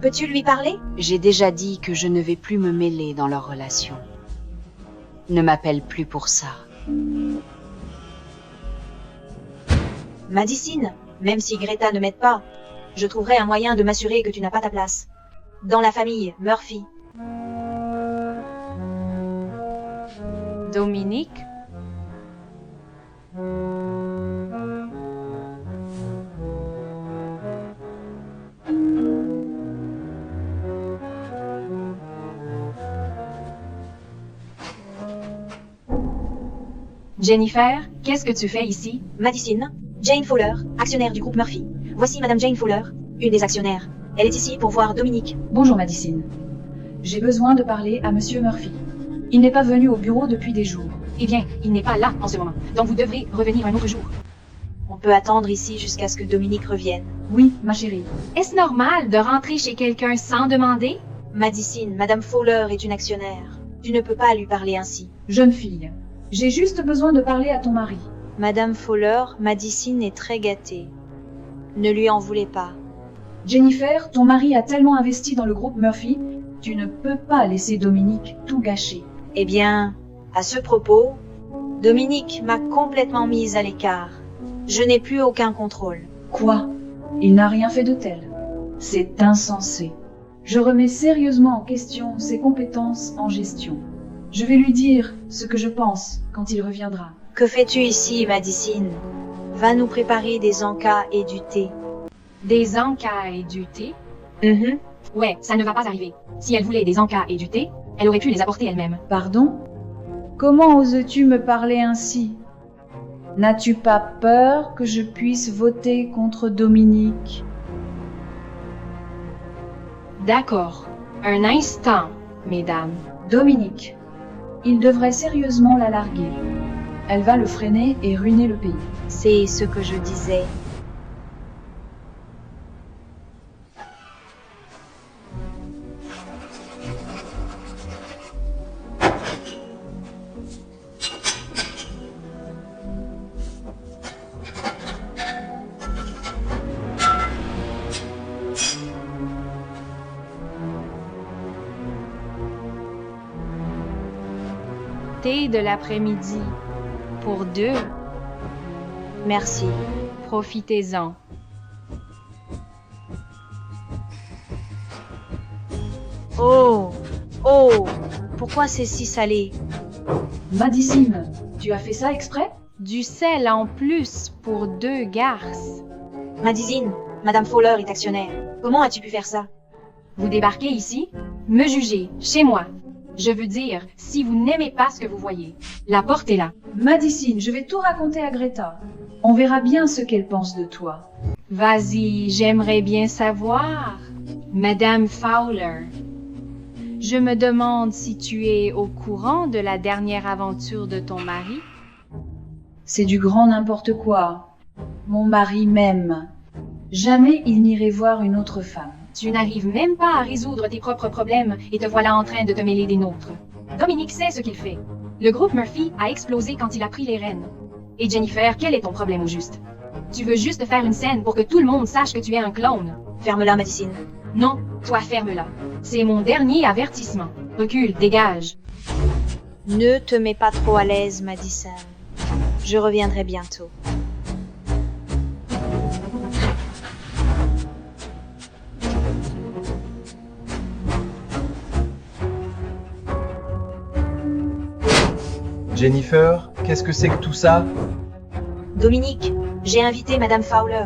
Peux-tu lui parler? J'ai déjà dit que je ne vais plus me mêler dans leur relation. Ne m'appelle plus pour ça. Madison, même si Greta ne m'aide pas, je trouverai un moyen de m'assurer que tu n'as pas ta place. Dans la famille Murphy. Dominique? Jennifer, qu'est-ce que tu fais ici? Madison, Jane Fowler, actionnaire du groupe Murphy. Voici Madame Jane Fowler, une des actionnaires. Elle est ici pour voir Dominique. Bonjour Madison. J'ai besoin de parler à Monsieur Murphy. Il n'est pas venu au bureau depuis des jours. Eh bien, il n'est pas là en ce moment, donc vous devrez revenir un autre jour. On peut attendre ici jusqu'à ce que Dominique revienne. Oui, ma chérie. Est-ce normal de rentrer chez quelqu'un sans demander? Madison, Madame Fowler est une actionnaire. Tu ne peux pas lui parler ainsi. Jeune fille, j'ai juste besoin de parler à ton mari. Madame Fowler, Madison est très gâtée. Ne lui en voulez pas. Jennifer, ton mari a tellement investi dans le groupe Murphy, tu ne peux pas laisser Dominique tout gâcher. Eh bien, à ce propos, Dominique m'a complètement mise à l'écart. Je n'ai plus aucun contrôle. Quoi? Il n'a rien fait de tel. C'est insensé. Je remets sérieusement en question ses compétences en gestion. Je vais lui dire ce que je pense quand il reviendra. Que fais-tu ici, Madison? Va nous préparer des encas et du thé. Des encas et du thé? Ouais, ça ne va pas arriver. Si elle voulait des encas et du thé, elle aurait pu les apporter elle-même. Pardon? Comment oses-tu me parler ainsi? N'as-tu pas peur que je puisse voter contre Dominique? D'accord. Un instant, mesdames. Dominique, il devrait sérieusement la larguer. Elle va le freiner et ruiner le pays. C'est ce que je disais. Profitez de l'après-midi. Pour deux, Merci. profitez-en. Oh! Oh! Pourquoi c'est si salé? Madison, tu as fait ça exprès? Du sel en plus pour deux garces. Madison, Madame Fowler est actionnaire. Comment as-tu pu faire ça? Vous débarquez ici? Me juger, chez moi. Je veux dire, si vous n'aimez pas ce que vous voyez, la porte est là. Madison, je vais tout raconter à Greta. On verra bien ce qu'elle pense de toi. Vas-y, j'aimerais bien savoir. Madame Fowler, je me demande si tu es au courant de la dernière aventure de ton mari? C'est du grand n'importe quoi. Mon mari m'aime. Jamais il n'irait voir une autre femme. Tu n'arrives même pas à résoudre tes propres problèmes et te voilà en train de te mêler des nôtres. Dominique sait ce qu'il fait. Le groupe Murphy a explosé quand il a pris les rênes. Et Jennifer, quel est ton problème au juste? Tu veux juste faire une scène pour que tout le monde sache que tu es un clone. Ferme-la, Madison. Non, toi ferme-la. C'est mon dernier avertissement. Recule, dégage. Ne te mets pas trop à l'aise, Madison. Je reviendrai bientôt. Jennifer, qu'est-ce que c'est que tout ça? Dominique, j'ai invité Madame Fowler.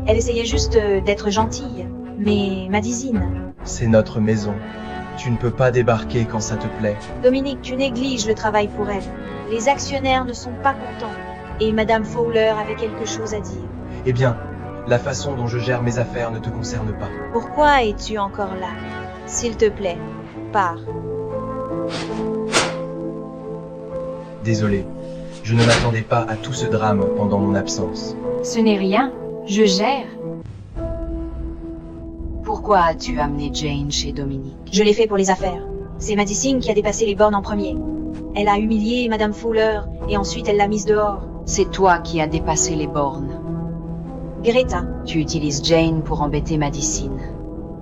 Elle essayait juste d'être gentille. Mais Madison... C'est notre maison. Tu ne peux pas débarquer quand ça te plaît. Dominique, tu négliges le travail pour elle. Les actionnaires ne sont pas contents. Et Madame Fowler avait quelque chose à dire. Eh bien, la façon dont je gère mes affaires ne te concerne pas. Pourquoi es-tu encore là? S'il te plaît, pars. Désolé, je ne m'attendais pas à tout ce drame pendant mon absence. Ce n'est rien. Je gère. Pourquoi as-tu amené Jane chez Dominique? Je l'ai fait pour les affaires. C'est Madison qui a dépassé les bornes en premier. Elle a humilié Madame Fowler et ensuite elle l'a mise dehors. C'est toi qui as dépassé les bornes. Greta. Tu utilises Jane pour embêter Madison.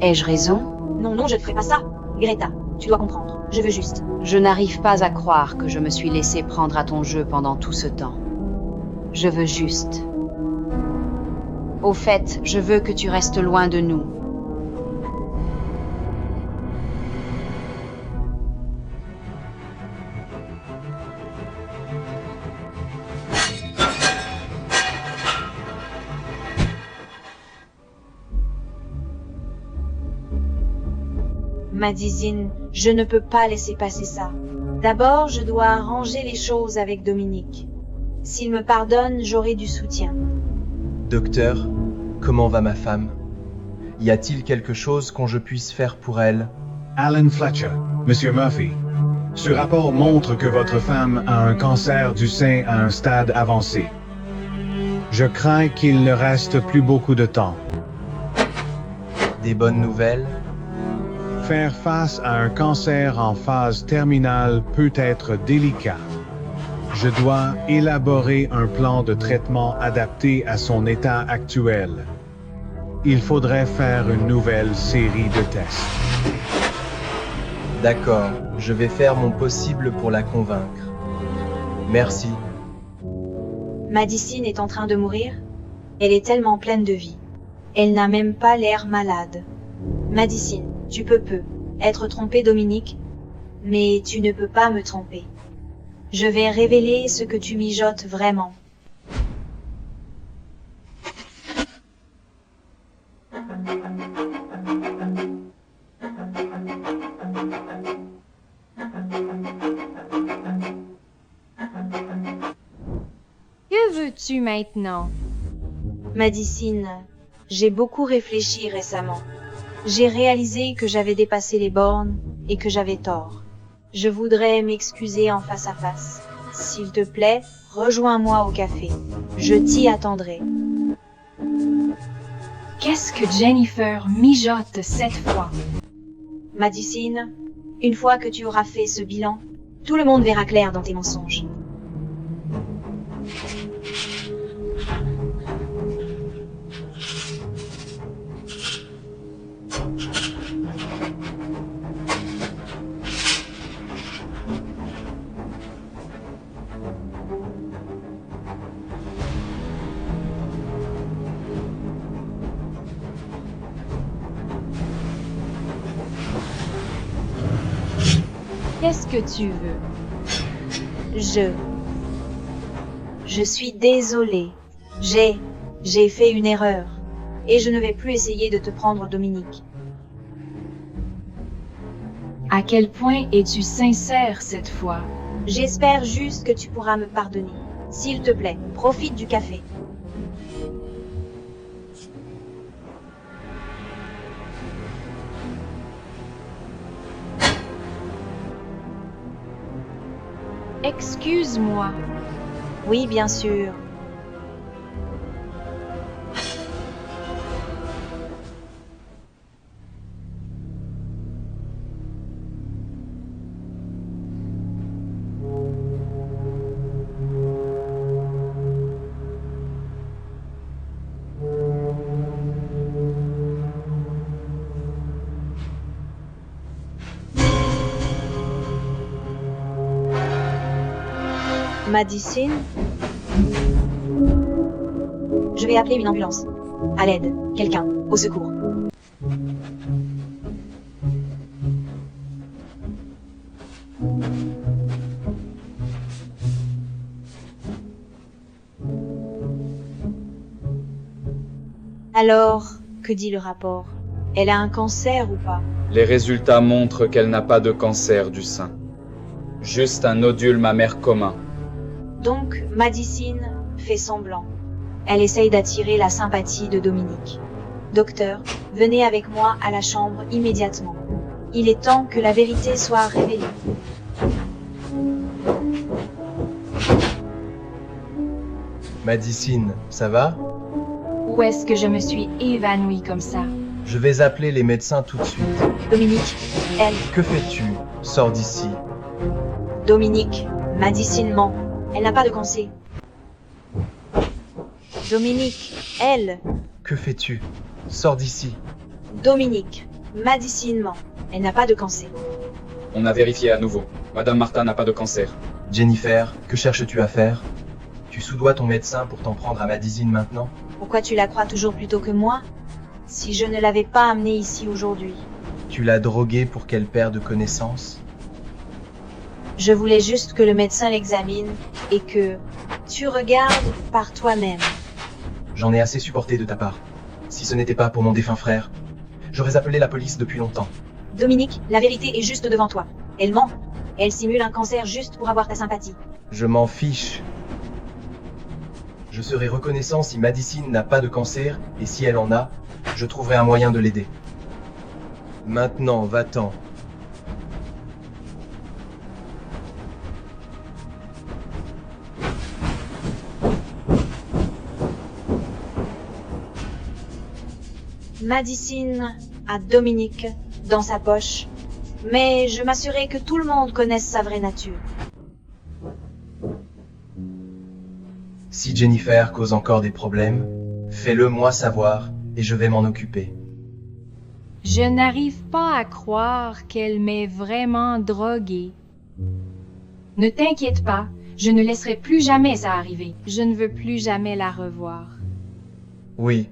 Ai-je raison? Non, non, je ne ferai pas ça. Greta, tu dois comprendre. Je veux juste. Je n'arrive pas à croire que je me suis laissé prendre à ton jeu pendant tout ce temps. Je veux juste. Au fait, je veux que tu restes loin de nous. Madison, je ne peux pas laisser passer ça. D'abord, je dois arranger les choses avec Dominique. S'il me pardonne, j'aurai du soutien. Docteur, comment va ma femme? Y a-t-il quelque chose qu'on je puisse faire pour elle? Alan Fletcher, Monsieur Murphy. Ce rapport montre que votre femme a un cancer du sein à un stade avancé. Je crains qu'il ne reste plus beaucoup de temps. Des bonnes nouvelles? Faire face à un cancer en phase terminale peut être délicat. Je dois élaborer un plan de traitement adapté à son état actuel. Il faudrait faire une nouvelle série de tests. D'accord, je vais faire mon possible pour la convaincre. Merci. Madison est en train de mourir. Elle est tellement pleine de vie. Elle n'a même pas l'air malade. Madison, tu peux être trompé, Dominique, mais tu ne peux pas me tromper. Je vais révéler ce que tu mijotes vraiment. Que veux-tu maintenant? Madison, j'ai beaucoup réfléchi récemment. J'ai réalisé que j'avais dépassé les bornes et que j'avais tort. Je voudrais m'excuser en face à face. S'il te plaît, rejoins-moi au café. Je t'y attendrai. Qu'est-ce que Jennifer mijote cette fois? Madison, une fois que tu auras fait ce bilan, tout le monde verra clair dans tes mensonges. Qu'est-ce que tu veux? Je suis désolée. J'ai fait une erreur. Et je ne vais plus essayer de te prendre, Dominique. À quel point es-tu sincère cette fois? J'espère juste que tu pourras me pardonner. S'il te plaît, profite du café. Excuse-moi. Oui, bien sûr. Madison? Je vais appeler une ambulance. À l'aide. Quelqu'un. Au secours. Alors, que dit le rapport? Elle a un cancer ou pas? Les résultats montrent qu'elle n'a pas de cancer du sein. Juste un nodule mammaire commun. Donc, Madison fait semblant. Elle essaye d'attirer la sympathie de Dominique. Docteur, venez avec moi à la chambre immédiatement. Il est temps que la vérité soit révélée. Madison, ça va? Où est-ce que je me suis évanouie comme ça? Je vais appeler les médecins tout de suite. Dominique, elle. Que fais-tu? Sors d'ici. Dominique, Madison ment. Elle n'a pas de cancer. Dominique, elle. Que fais-tu? Sors d'ici. Dominique, Madison ment. Elle n'a pas de cancer. On a vérifié à nouveau. Madame Martin n'a pas de cancer. Jennifer, que cherches-tu à faire? Tu soudoies ton médecin pour t'en prendre à Madison maintenant? Pourquoi tu la crois toujours plutôt que moi? Si je ne l'avais pas amenée ici aujourd'hui. Tu l'as droguée pour qu'elle perde connaissance? Je voulais juste que le médecin l'examine et que tu regardes par toi-même. J'en ai assez supporté de ta part. Si ce n'était pas pour mon défunt frère, j'aurais appelé la police depuis longtemps. Dominique, la vérité est juste devant toi. Elle ment. Elle simule un cancer juste pour avoir ta sympathie. Je m'en fiche. Je serai reconnaissant si Madison n'a pas de cancer, et si elle en a, je trouverai un moyen de l'aider. Maintenant, va-t'en. Madison a Dominique dans sa poche, mais je m'assurais que tout le monde connaisse sa vraie nature. Si Jennifer cause encore des problèmes, fais-le moi savoir et je vais m'en occuper. Je n'arrive pas à croire qu'elle m'ait vraiment droguée. Ne t'inquiète pas, je ne laisserai plus jamais ça arriver. Je ne veux plus jamais la revoir. Oui.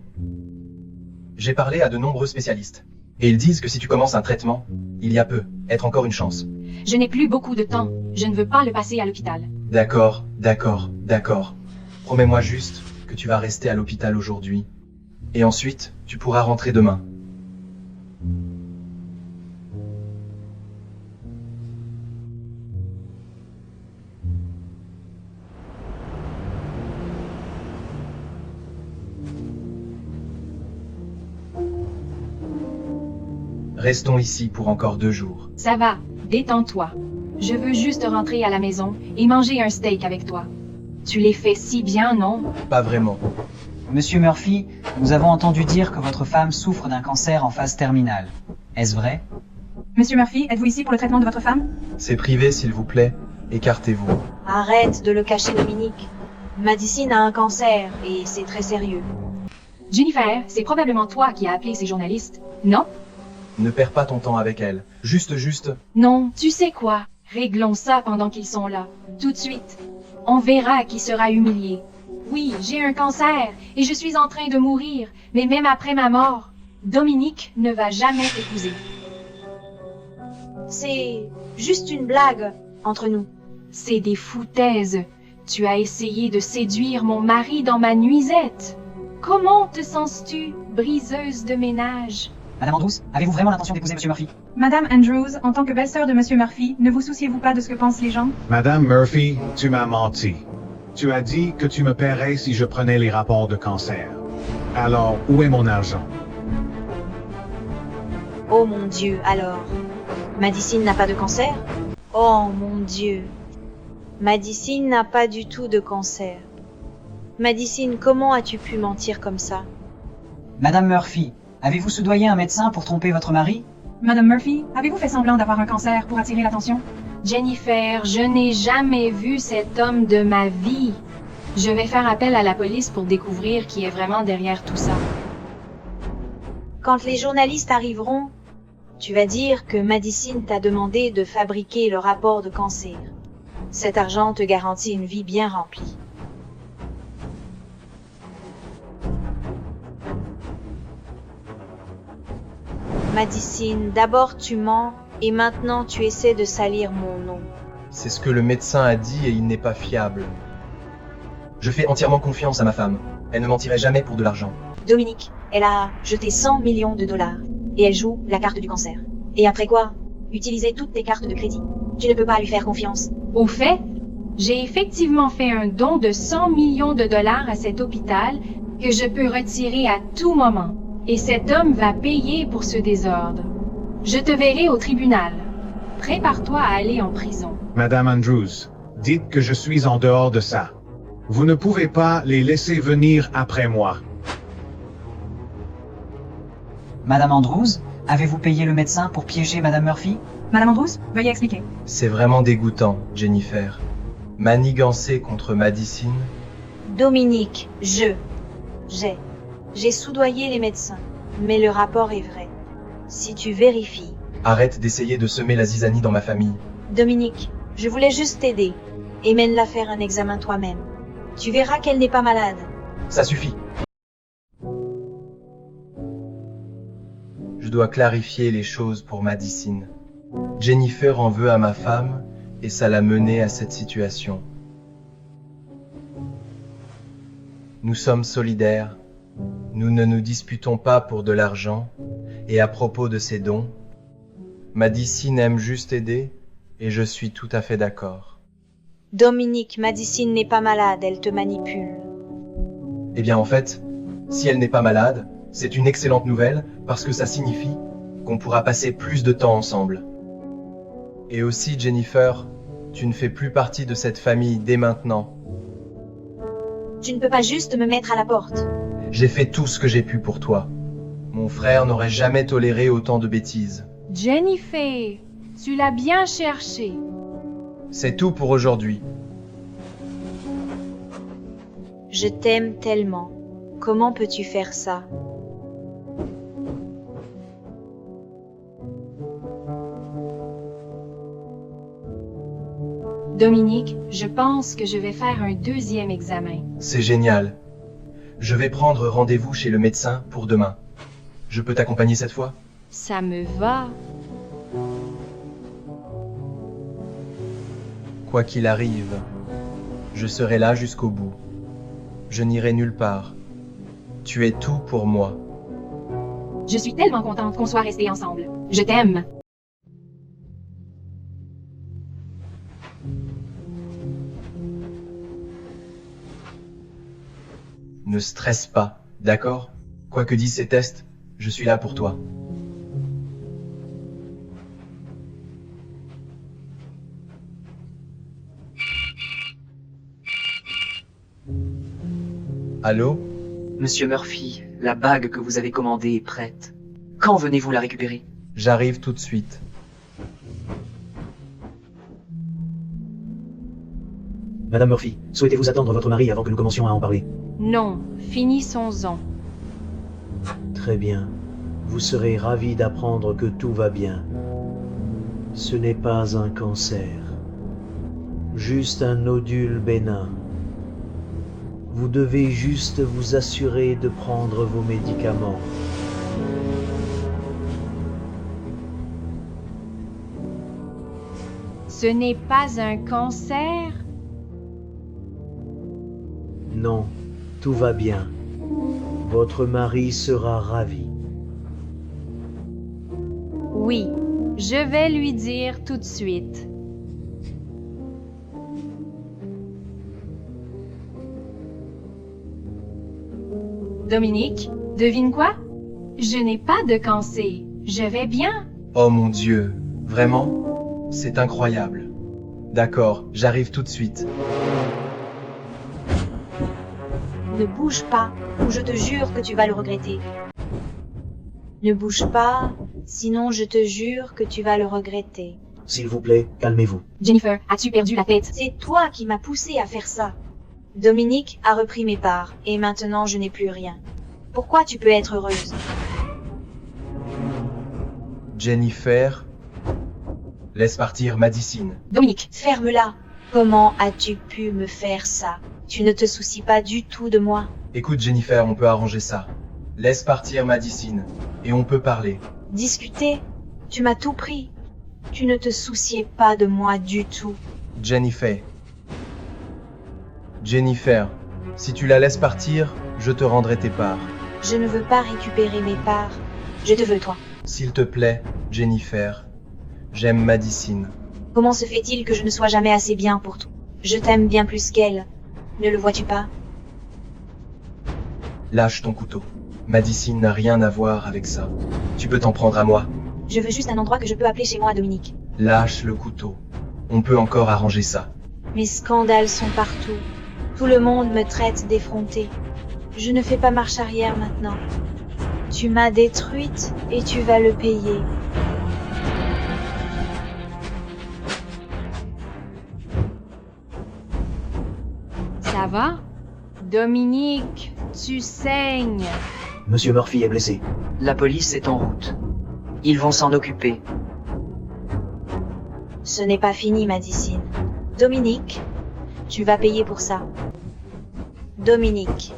J'ai parlé à de nombreux spécialistes. Et ils disent que si tu commences un traitement, il y a peut être encore une chance. Je n'ai plus beaucoup de temps. Je ne veux pas le passer à l'hôpital. D'accord, d'accord, d'accord. Promets-moi juste que tu vas rester à l'hôpital aujourd'hui. Et ensuite, tu pourras rentrer demain. Restons ici pour encore 2 jours. Ça va, détends-toi. Je veux juste rentrer à la maison et manger un steak avec toi. Tu les fais si bien, non? Pas vraiment. Monsieur Murphy, nous avons entendu dire que votre femme souffre d'un cancer en phase terminale. Est-ce vrai? Monsieur Murphy, êtes-vous ici pour le traitement de votre femme? C'est privé, s'il vous plaît. Écartez-vous. Arrête de le cacher, Dominique. Madison a un cancer et c'est très sérieux. Jennifer, c'est probablement toi qui as appelé ces journalistes, non? Ne perds pas ton temps avec elle. Juste. Non, tu sais quoi? Réglons ça pendant qu'ils sont là. Tout de suite. On verra qui sera humilié. Oui, j'ai un cancer et je suis en train de mourir, mais même après ma mort, Dominique ne va jamais t'épouser. C'est juste une blague entre nous. C'est des foutaises. Tu as essayé de séduire mon mari dans ma nuisette. Comment te sens-tu, briseuse de ménage? Madame Andrews, avez-vous vraiment l'intention d'épouser Monsieur Murphy? Madame Andrews, en tant que belle-sœur de Monsieur Murphy, ne vous souciez-vous pas de ce que pensent les gens? Madame Murphy, tu m'as menti. Tu as dit que tu me paierais si je prenais les rapports de cancer. Alors, où est mon argent? Oh mon Dieu, alors. Madicine n'a pas de cancer? Oh mon Dieu. Madicine n'a pas du tout de cancer. Madicine, comment as-tu pu mentir comme ça? Madame Murphy, avez-vous soudoyé un médecin pour tromper votre mari? Madame Murphy, avez-vous fait semblant d'avoir un cancer pour attirer l'attention? Jennifer, je n'ai jamais vu cet homme de ma vie. Je vais faire appel à la police pour découvrir qui est vraiment derrière tout ça. Quand les journalistes arriveront, tu vas dire que Madicine t'a demandé de fabriquer le rapport de cancer. Cet argent te garantit une vie bien remplie. Madicine, d'abord tu mens, et maintenant tu essaies de salir mon nom. C'est ce que le médecin a dit et il n'est pas fiable. Je fais entièrement confiance à ma femme. Elle ne mentirait jamais pour de l'argent. Dominique, elle a jeté 100 millions de dollars, et elle joue la carte du cancer. Et après quoi? Utiliser toutes tes cartes de crédit. Tu ne peux pas lui faire confiance. Au fait, j'ai effectivement fait un don de 100 millions de dollars à cet hôpital que je peux retirer à tout moment. Et cet homme va payer pour ce désordre. Je te verrai au tribunal. Prépare-toi à aller en prison. Madame Andrews, dites que je suis en dehors de ça. Vous ne pouvez pas les laisser venir après moi. Madame Andrews, avez-vous payé le médecin pour piéger Madame Murphy? Madame Andrews, veuillez expliquer. C'est vraiment dégoûtant, Jennifer. Manigancer contre Madicine. Dominique, j'ai soudoyé les médecins, mais le rapport est vrai. Si tu vérifies. Arrête d'essayer de semer la zizanie dans ma famille. Dominique, je voulais juste t'aider, et mène-la faire un examen toi-même. Tu verras qu'elle n'est pas malade. Ça suffit. Je dois clarifier les choses pour Madicine. Jennifer en veut à ma femme, et ça l'a menée à cette situation. Nous sommes solidaires. Nous ne nous disputons pas pour de l'argent, et à propos de ces dons, Madicine aime juste aider, et je suis tout à fait d'accord. Dominique, Madicine n'est pas malade, elle te manipule. Eh bien en fait, si elle n'est pas malade, c'est une excellente nouvelle, parce que ça signifie qu'on pourra passer plus de temps ensemble. Et aussi, Jennifer, tu ne fais plus partie de cette famille dès maintenant. Tu ne peux pas juste me mettre à la porte. J'ai fait tout ce que j'ai pu pour toi. Mon frère n'aurait jamais toléré autant de bêtises. Jennifer, tu l'as bien cherché. C'est tout pour aujourd'hui. Je t'aime tellement. Comment peux-tu faire ça? Dominique, je pense que je vais faire un deuxième examen. C'est génial. Je vais prendre rendez-vous chez le médecin pour demain. Je peux t'accompagner cette fois? Ça me va. Quoi qu'il arrive, je serai là jusqu'au bout. Je n'irai nulle part. Tu es tout pour moi. Je suis tellement contente qu'on soit restés ensemble. Je t'aime. Ne stresse pas, d'accord? Quoi que disent ces tests, je suis là pour toi. Allô? Monsieur Murphy, la bague que vous avez commandée est prête. Quand venez-vous la récupérer? J'arrive tout de suite. Madame Murphy, souhaitez-vous attendre votre mari avant que nous commencions à en parler? Non, finissons-en. Très bien. Vous serez ravi d'apprendre que tout va bien. Ce n'est pas un cancer. Juste un nodule bénin. Vous devez juste vous assurer de prendre vos médicaments. Ce n'est pas un cancer? Non, tout va bien. Votre mari sera ravi. Oui, je vais lui dire tout de suite. Dominique, devine quoi? Je n'ai pas de cancer. Je vais bien. Oh mon Dieu, vraiment? C'est incroyable. D'accord, j'arrive tout de suite. Ne bouge pas, ou je te jure que tu vas le regretter. Ne bouge pas, sinon je te jure que tu vas le regretter. S'il vous plaît, calmez-vous. Jennifer, as-tu perdu la tête? C'est toi qui m'as poussé à faire ça. Dominique a repris mes parts, et maintenant je n'ai plus rien. Pourquoi tu peux être heureuse? Jennifer, laisse partir Madison. Dominique, ferme-la. Comment as-tu pu me faire ça? Tu ne te soucies pas du tout de moi. Écoute Jennifer, on peut arranger ça. Laisse partir Madison, et on peut parler. Discuter? Tu m'as tout pris. Tu ne te souciais pas de moi du tout. Jennifer. Jennifer, si tu la laisses partir, je te rendrai tes parts. Je ne veux pas récupérer mes parts. Je te veux toi. S'il te plaît, Jennifer, j'aime Madison. Comment se fait-il que je ne sois jamais assez bien pour toi? Je t'aime bien plus qu'elle. Ne le vois-tu pas? Lâche ton couteau. Madison n'a rien à voir avec ça. Tu peux t'en prendre à moi. Je veux juste un endroit que je peux appeler chez moi, Dominique. Lâche le couteau. On peut encore arranger ça. Mes scandales sont partout. Tout le monde me traite d'effrontée. Je ne fais pas marche arrière maintenant. Tu m'as détruite et tu vas le payer. ça va? Dominique, tu saignes. Monsieur Murphy est blessé. La police est en route. Ils vont s'en occuper. Ce n'est pas fini, Madison. Dominique, tu vas payer pour ça. Dominique.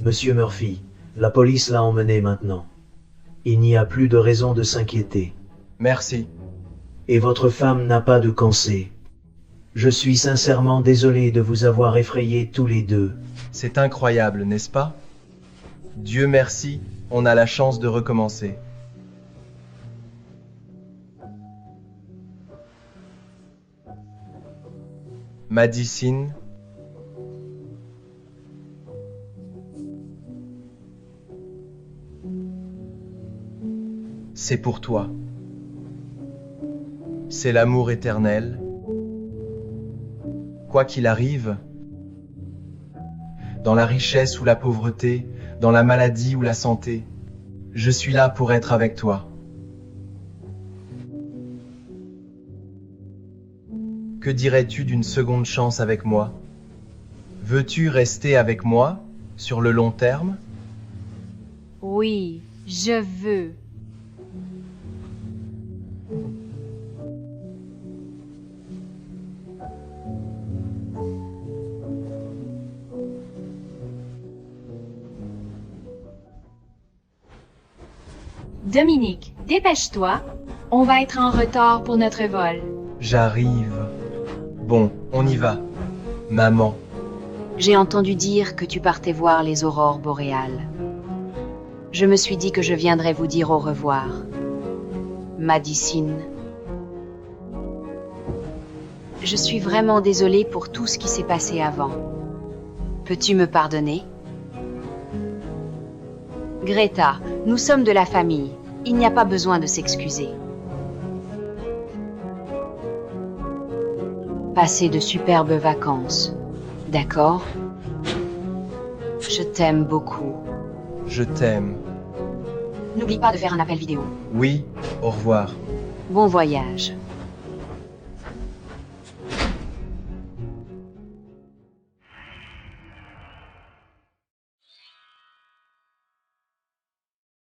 Monsieur Murphy, la police l'a emmené maintenant. Il n'y a plus de raison de s'inquiéter. Merci. Et votre femme n'a pas de cancer. Je suis sincèrement désolé de vous avoir effrayés tous les deux. C'est incroyable, n'est-ce pas? Dieu merci, on a la chance de recommencer. Madison. C'est pour toi. C'est l'amour éternel. Quoi qu'il arrive, dans la richesse ou la pauvreté, dans la maladie ou la santé, je suis là pour être avec toi. Que dirais-tu d'une seconde chance avec moi? Veux-tu rester avec moi sur le long terme? Oui, je veux. Dominique, dépêche-toi. On va être en retard pour notre vol. J'arrive. Bon, on y va. Maman. J'ai entendu dire que tu partais voir les aurores boréales. Je me suis dit que je viendrais vous dire au revoir. Madison. Je suis vraiment désolée pour tout ce qui s'est passé avant. Peux-tu me pardonner? Greta, nous sommes de la famille. Il n'y a pas besoin de s'excuser. Passez de superbes vacances. D'accord? Je t'aime beaucoup. Je t'aime. N'oublie pas de faire un appel vidéo. Oui, au revoir. Bon voyage.